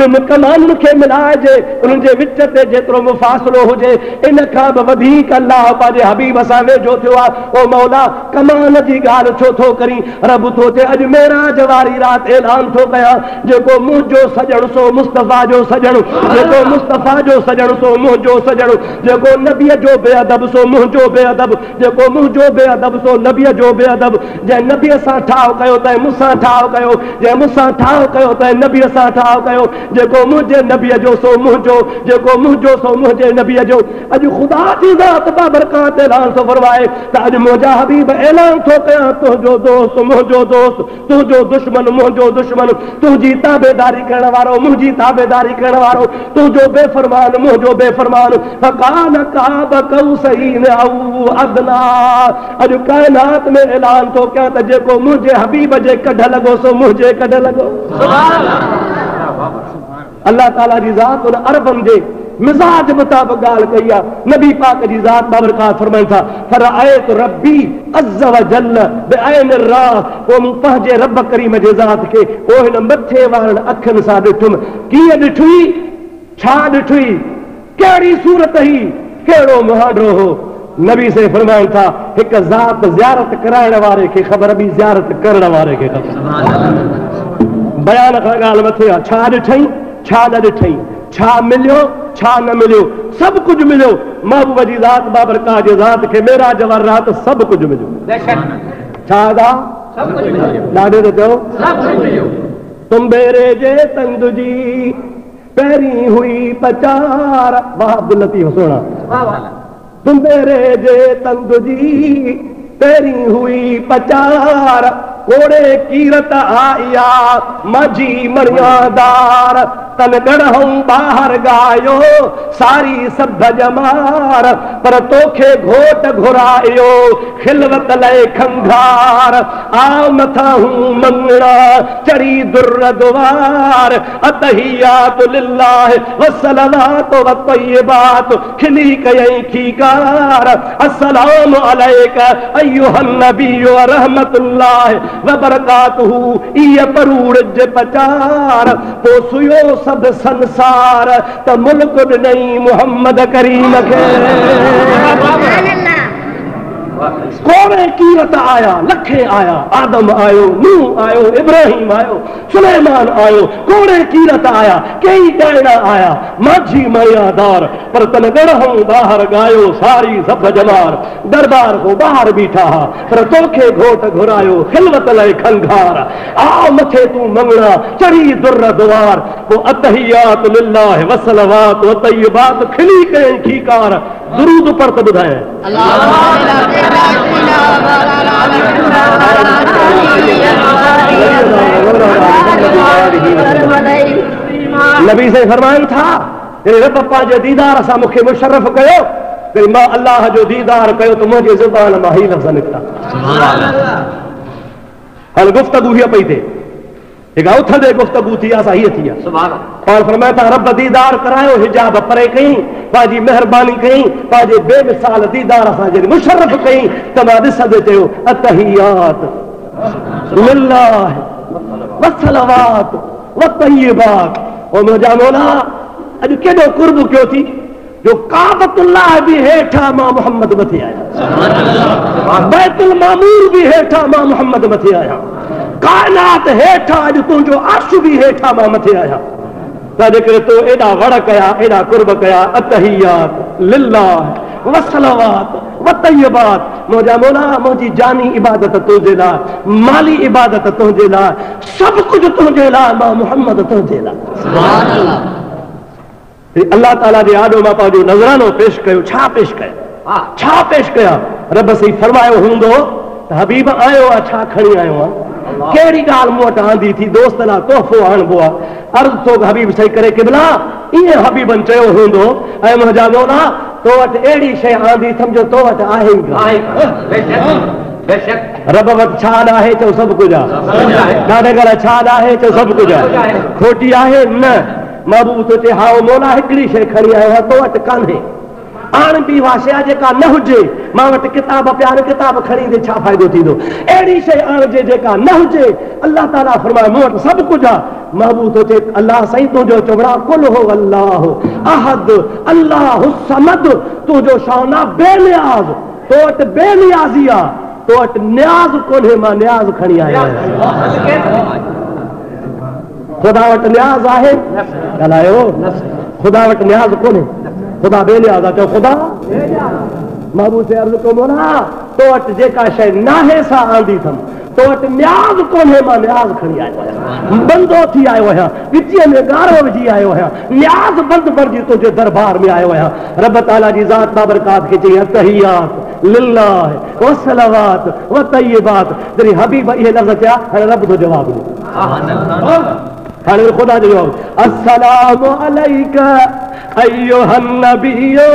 A: ॿिनि कमानुनि खे मिलाइजे, उन्हनि जे विच ते जेतिरो मुफ़ासिलो हुजे, इन खां बि वधीक अल्लाह पंहिंजे हबीब सां वेझो थियो आहे। ओ मौला, कमान जी ॻाल्हि छो थो करी? रब थो चए, अॼु मेराज वारी राति ऐलान थो कयां, जेको मुंहिंजो सॼण सो मुस्तफा जो सॼण, जेको मुस्तफा जो सॼण सो मुंहिंजो सॼण, जेको नबीअ जो बेअदब सो मुंहिंजो बेअदब, जेको मुंहिंजो बेअदब सो नबीअ जो बेअदब। जंहिं नबीअ सां ठाह कयो तंहिं मूंसां ठाह कयो, जंहिं मूंसां ठाह कयो तंहिं नबीअ सां ठाह कयो। जेको मुंहिंजे नबीअ जो सो मुंहिंजो, जेको मुंहिंजो सो मुंहिंजे नबीअ जो। अॼु ख़ुदा जी ज़ात बाबरकात ऐलान थो फरमाए त अॼु मुंहिंजा हबीब ऐलान थो कयां, तुंहिंजो दोस्त मुंहिंजो दोस्त, तुंहिंजो दुश्मन मुंहिंजो दुश्मन, तुंहिंजी ताबेदारी करण वारो मुंहिंजी ताबेदारी करण वारो, तुंहिंजो बेफ़रमान मुंहिंजो बेफ़रमान। फकान काब कौसैन औ अदना। अॼु काइनात में ऐलान थो कयां त जेको मुंहिंजे हबीब जे कढ लॻो सो मुंहिंजे कढ लॻो। अल्लाह ताला जी ज़ात उन अरबनि जे मिजाज मुताबिक गाल कई आ। नबी पाक जी ज़ात बाबरकात फरमाइन था फरआयत रब्बी अज़्ज़ व जल्ल बिअैन राह, वो मूं पंहिंजे रब करीम जे ज़ात खे ओ हिन मथे वारनि अखियुनि सां ॾिठुमि। कीअं ॾिठुई, छा ॾिठुई, कहिड़ी सूरत हुई, कहिड़ो मुहांडो हो। नबी से फरमाइनि था हिकु ज़ात ज़ियारत कराइण वारे खे ख़बर बि ज़ियारत करण वारे खे ख़बर। बयान खां ॻाल्हि मथे आहे। छा ॾिठई, छा न ॾिठई, छा मिलियो, छा न मिलियो, सभु कुझु मिलियो। महबूब जी ज़ात बाबरकात जी ज़ात खे मेराज वारी राति सभु कुझु मिलियो। छा दा ॾाढे त चयो तुम बेरे जे तंद जी पहिरीं हुई पचार। वाह अब्दुल लतीफ़ सोना, तुम बेरे जे तंद जी पहिरीं हुई पचार, कोड़े कीरत आया माझी मरियादार, तन गढ़ूं ॿाहिरि गायो सारी सभ जमार, पर तोखे घोट घुरायो खिलवत लय खंघार, आ मथा हूं मंगड़ा चढ़ी दुर दुआर, अतहियात लिल्लाह वस्सलावात व तय्यबात, खिली कयई खीकार, अस्सलाम अलैका अय्युहन नबी व रहमतुल्लाह व बरकातहू, इय परूड़ जे पचार, पो सुयो सब संसार त मुल्क ॾिनई मुहम्मद करीम खे। कोड़े कीरत आया, लखे आया, आदम आयो, नूह आयो, इब्राहिम आयो, सुलेमान आयो, कोड़े कीरत आया, कई ॾाइणा आया, माझी मरियादार, पर तन गढ़ूं ॿाहिरि गायो सारी सभ जमार, दरबार को ॿाहिरि बीठा हा, पर तोखे घोट घुरायो खिलवत लय खंघार, आ मथे तूं मंगड़ा चढ़ी दुर दुआर, पो अतहियात लिल्लाह वस्सलावात व तय्यबात, खिली कयई खीकार। दुरूद पर त ॿुधाए नबी से फरमाइनि था रब पंहिंजे दीदार सां मूंखे मुशर्रफ कयो, वरी मां अल्लाह जो दीदार कयो त मुंहिंजी ज़ुबान मां ही लफ़्ज़ निकिता। हाणे गुफ़्तगू हीअ पई थिए, जेका उथंदे गुफ़्तगू थी असां हीअ थी आहे। पाण फरमाए था रब दीदार करायो, हिजाब परे कई, पंहिंजी महिरबानी कई, पंहिंजे बेमिसाल दीदार सां जॾहिं मुशर्रफ कई त मां ॾिसंदे चयो अतहियात लिल्लाह वस्सलावात व तय्यबात। ओ मुंहिंजा मौला अॼु केॾो कुर्ब कयो थी जो काबतुल्लाह बि हेठां मां मुहम्मद मथे आहियां, बैतुल मामूर बि हेठां मां मुहम्मद मथे आहियां, कायनात हेठां अॼु तुंहिंजो अर्श बि हेठां मां मथे आहियां। तंहिंजे करे तो एॾा वड़ कया, एॾा कुर्ब कया। अतहियात लिल्लाह वस्सलावात व तय्यबात। मुंहिंजा मौला मुंहिंजी जानी इबादत तुंहिंजे लाइ, माली इबादत तुंहिंजे लाइ, सभु कुझु तुंहिंजे लाइ, मां मुहम्मद तुंहिंजे लाइ। सुभान अल्लाह। अल्लाह ताला जे आॾो मां पंहिंजो नज़रानो पेश कयो। छा पेश कयो, छा पेश कया? रब सही फरमायो हूंदो त हबीब आयो आहे, छा खणी आयो आहे, कहिड़ी ॻाल्हि मूं वटि आंदी थी, दोस्त लाइ तोहफ़ो आणबो आहे। अर्ज़ थो हबीब सही करे क़िबला, ईअं हबीबन चयो हूंदो ऐं मुंहिंजा मौला तो वटि अहिड़ी शइ आंदी सम्झो तो वटि आहे ई रब वटि छा आहे चओ सभु कुझु आहे, ॾाढे घर छा आहे चओ सभु कुझु आहे, खोटी आहे न। महबूब थो चए हा मौला हिकिड़ी शइ खणी आयो आहे, तो वटि कान्हे, आण बि उहा शइ जेका न हुजे, मां वटि किताब पिया आहिनि, किताब खणी ॾे, छा फ़ाइदो थींदो? अहिड़ी शइ आणिजे जेका न हुजे। अल्लाह ताला फरमाए मूं वटि सभु कुझु आहे। महबूब थो चए अल्लाह साईं तुंहिंजो चवड़ा कुल हो अल्लाह अहद अल्लाह समद, तुंहिंजो शौना बेनियाज़, तो वटि बेनियाज़ी आहे, तो वटि न्याज़ कोन्हे, मां न्याज़ खणी आयो आहियां। खुदा वटि न्याज़ आहे, ॻाल्हायो, खुदा वटि न्याज़ कोन्हे, खुदा बेनियाज़ आहे। चओ खुदा महबूब से अर्ज़ कयो मौला तो वटि जेका शइ नाहे सां आंदी अथमि, तो वटि न्याज़ कोन्हे, मां न्याज़ खणी आयो आहियां, बंदो थी आयो आहियां, विचीअ में ॻारो विझी आयो आहियां, न्याज़ बंदि बणिजी तुंहिंजे दरबार में आयो आहियां। रब ताला जी ज़ात बाबरकात खे चई अतहियात लिल्लाह वस्सलावात व तय्यबात। जॾहिं हबीब इहे लफ़्ज़ चया, हाणे रब जो जवाब ॾिनो। हाणे ख़ुदा जो जवाब, अस्सलामु अलैका अय्युहन नबिय्यु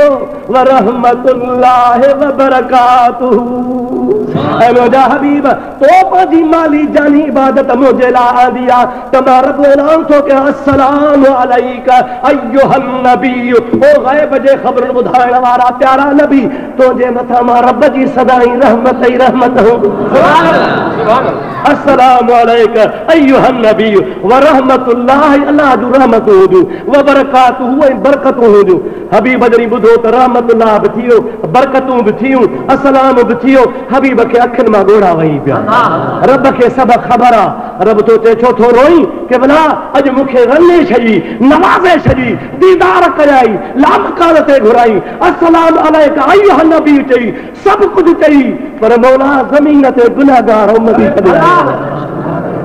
A: व रहमतुल्लाहि व बरकातुहू। ऐ मुंहिंजा हबीब तो पंहिंजी माली जानी इबादत मुंहिंजे लाइ आंदी आहे त मां रब ऐलान थो कयां अस्सलामु अलैका अय्युहन नबी ओ ग़ैब जे ख़बरूं ॿुधाइण वारा प्यारा नबी तुंहिंजे मथां मां रब जी सदाई रहमत ई रहमत हूंदी अस्सलामु अलैका अय्युहन नबी व रहमतुल्लाहि अल्लाह जो रहमतूं हुजूं व बरकातुहू ऐं बरकतूं हुजूं हबीब जॾहिं ॿुधो त रहमतुल्लाह बि थियो बरकतूं बि थियूं अस्सलाम बि थियो हबीब खे अखियुनि मां ॻोढ़ा वही पिया रब खे सभु ख़बर आहे रब तो चए छो थो रोई के भला अॼु मूंखे रले छॾी नवाज़े छॾी दीदार कयाई लामकान ते घुराई अस्सलाम अलैका अय्युहन नबी चई सभु कुझु चई पर मौला ज़मीन ते गुनाहगार उम्मती छॾे आयो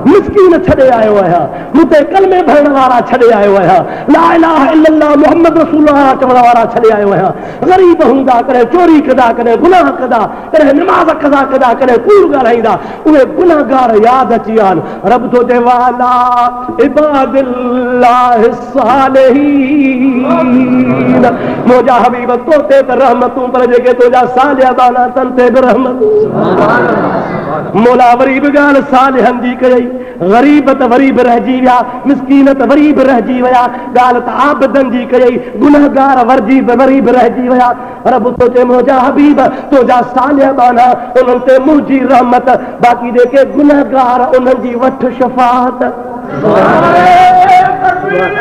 A: मिस्कीन छॾे आयो आहियां मूंते कलमे भरण वारा छॾे आयो आहियां ला इलाहा इल्लल्लाह मुहम्मद रसूलुल्लाह चवण वारा छॾे आयो आहियां ग़रीब हूंदा कॾहिं चोरी कंदा कॾहिं गुनाह कंदा कॾहिं निमाज़ कंदा कंदा कॾहिं कूड़ ॻाल्हाईंदा उहे गुनाहगार यादि अची विया आहिनि रब थो चए वाला इबादिल्लाहि सालिहीन मुंहिंजा हबीब तो ते त रहमतूं पर जेके तुंहिंजा सालिह बाना तन ते बि रहमतूं मौला वरी बि ॻाल्हि सालिहनि जी कई ग़रीब त वरी बि रहिजी विया मिस्कीन त वरी बि रहिजी विया ॻाल्हि त आबिदनि जी कई गुनाहगार वरी बि रहिजी विया रब तो चए मुंहिंजा हबीब तुंहिंजा सालिह बाना उन्हनि ते मुंहिंजी रहमत बाक़ी जेके गुनाहगार उन्हनि जी वठ शफ़ाअत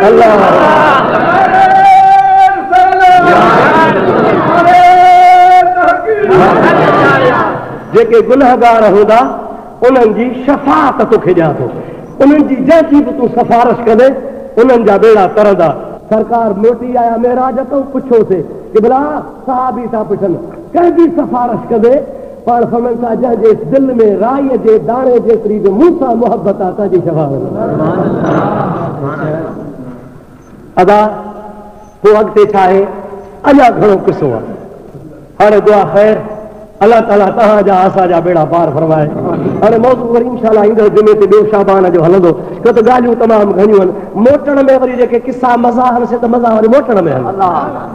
A: अल्लाह जेके गुनाहगार हूंदा उन्हनि जी शफ़ाअत तोखे ॾियां थो उन्हनि जी जंहिंजी बि तूं सिफारिश कंदे उन्हनि जा बेड़ा तरंदा सरकार मोटी आया मेराज तो पुछोसीं कि भला सहाबी था पुछनि कंहिंजी सिफारिश कंदे पाण फरमाइनि था जंहिंजे दिलि में राईअ जे दाणे जेतिरी बि मूं सां मुहबत आहे तव्हांजी सिफारिश अदा पोइ अॻिते छा आहे अञा घणो किसो आहे हाणे दुआ ख़ैर अल्लाह ताला तव्हांजा असांजा बेड़ा पार फरमाए हाणे मौज़ू वरी इंशाअल्लाह ईंदड़ जुमे ते ॿियो शाबान जो हलंदो छो त ॻाल्हियूं तमामु घणियूं आहिनि मोटण में वरी जेके किसा मज़ा आहिनि से त मज़ा वरी मोटण में आहिनि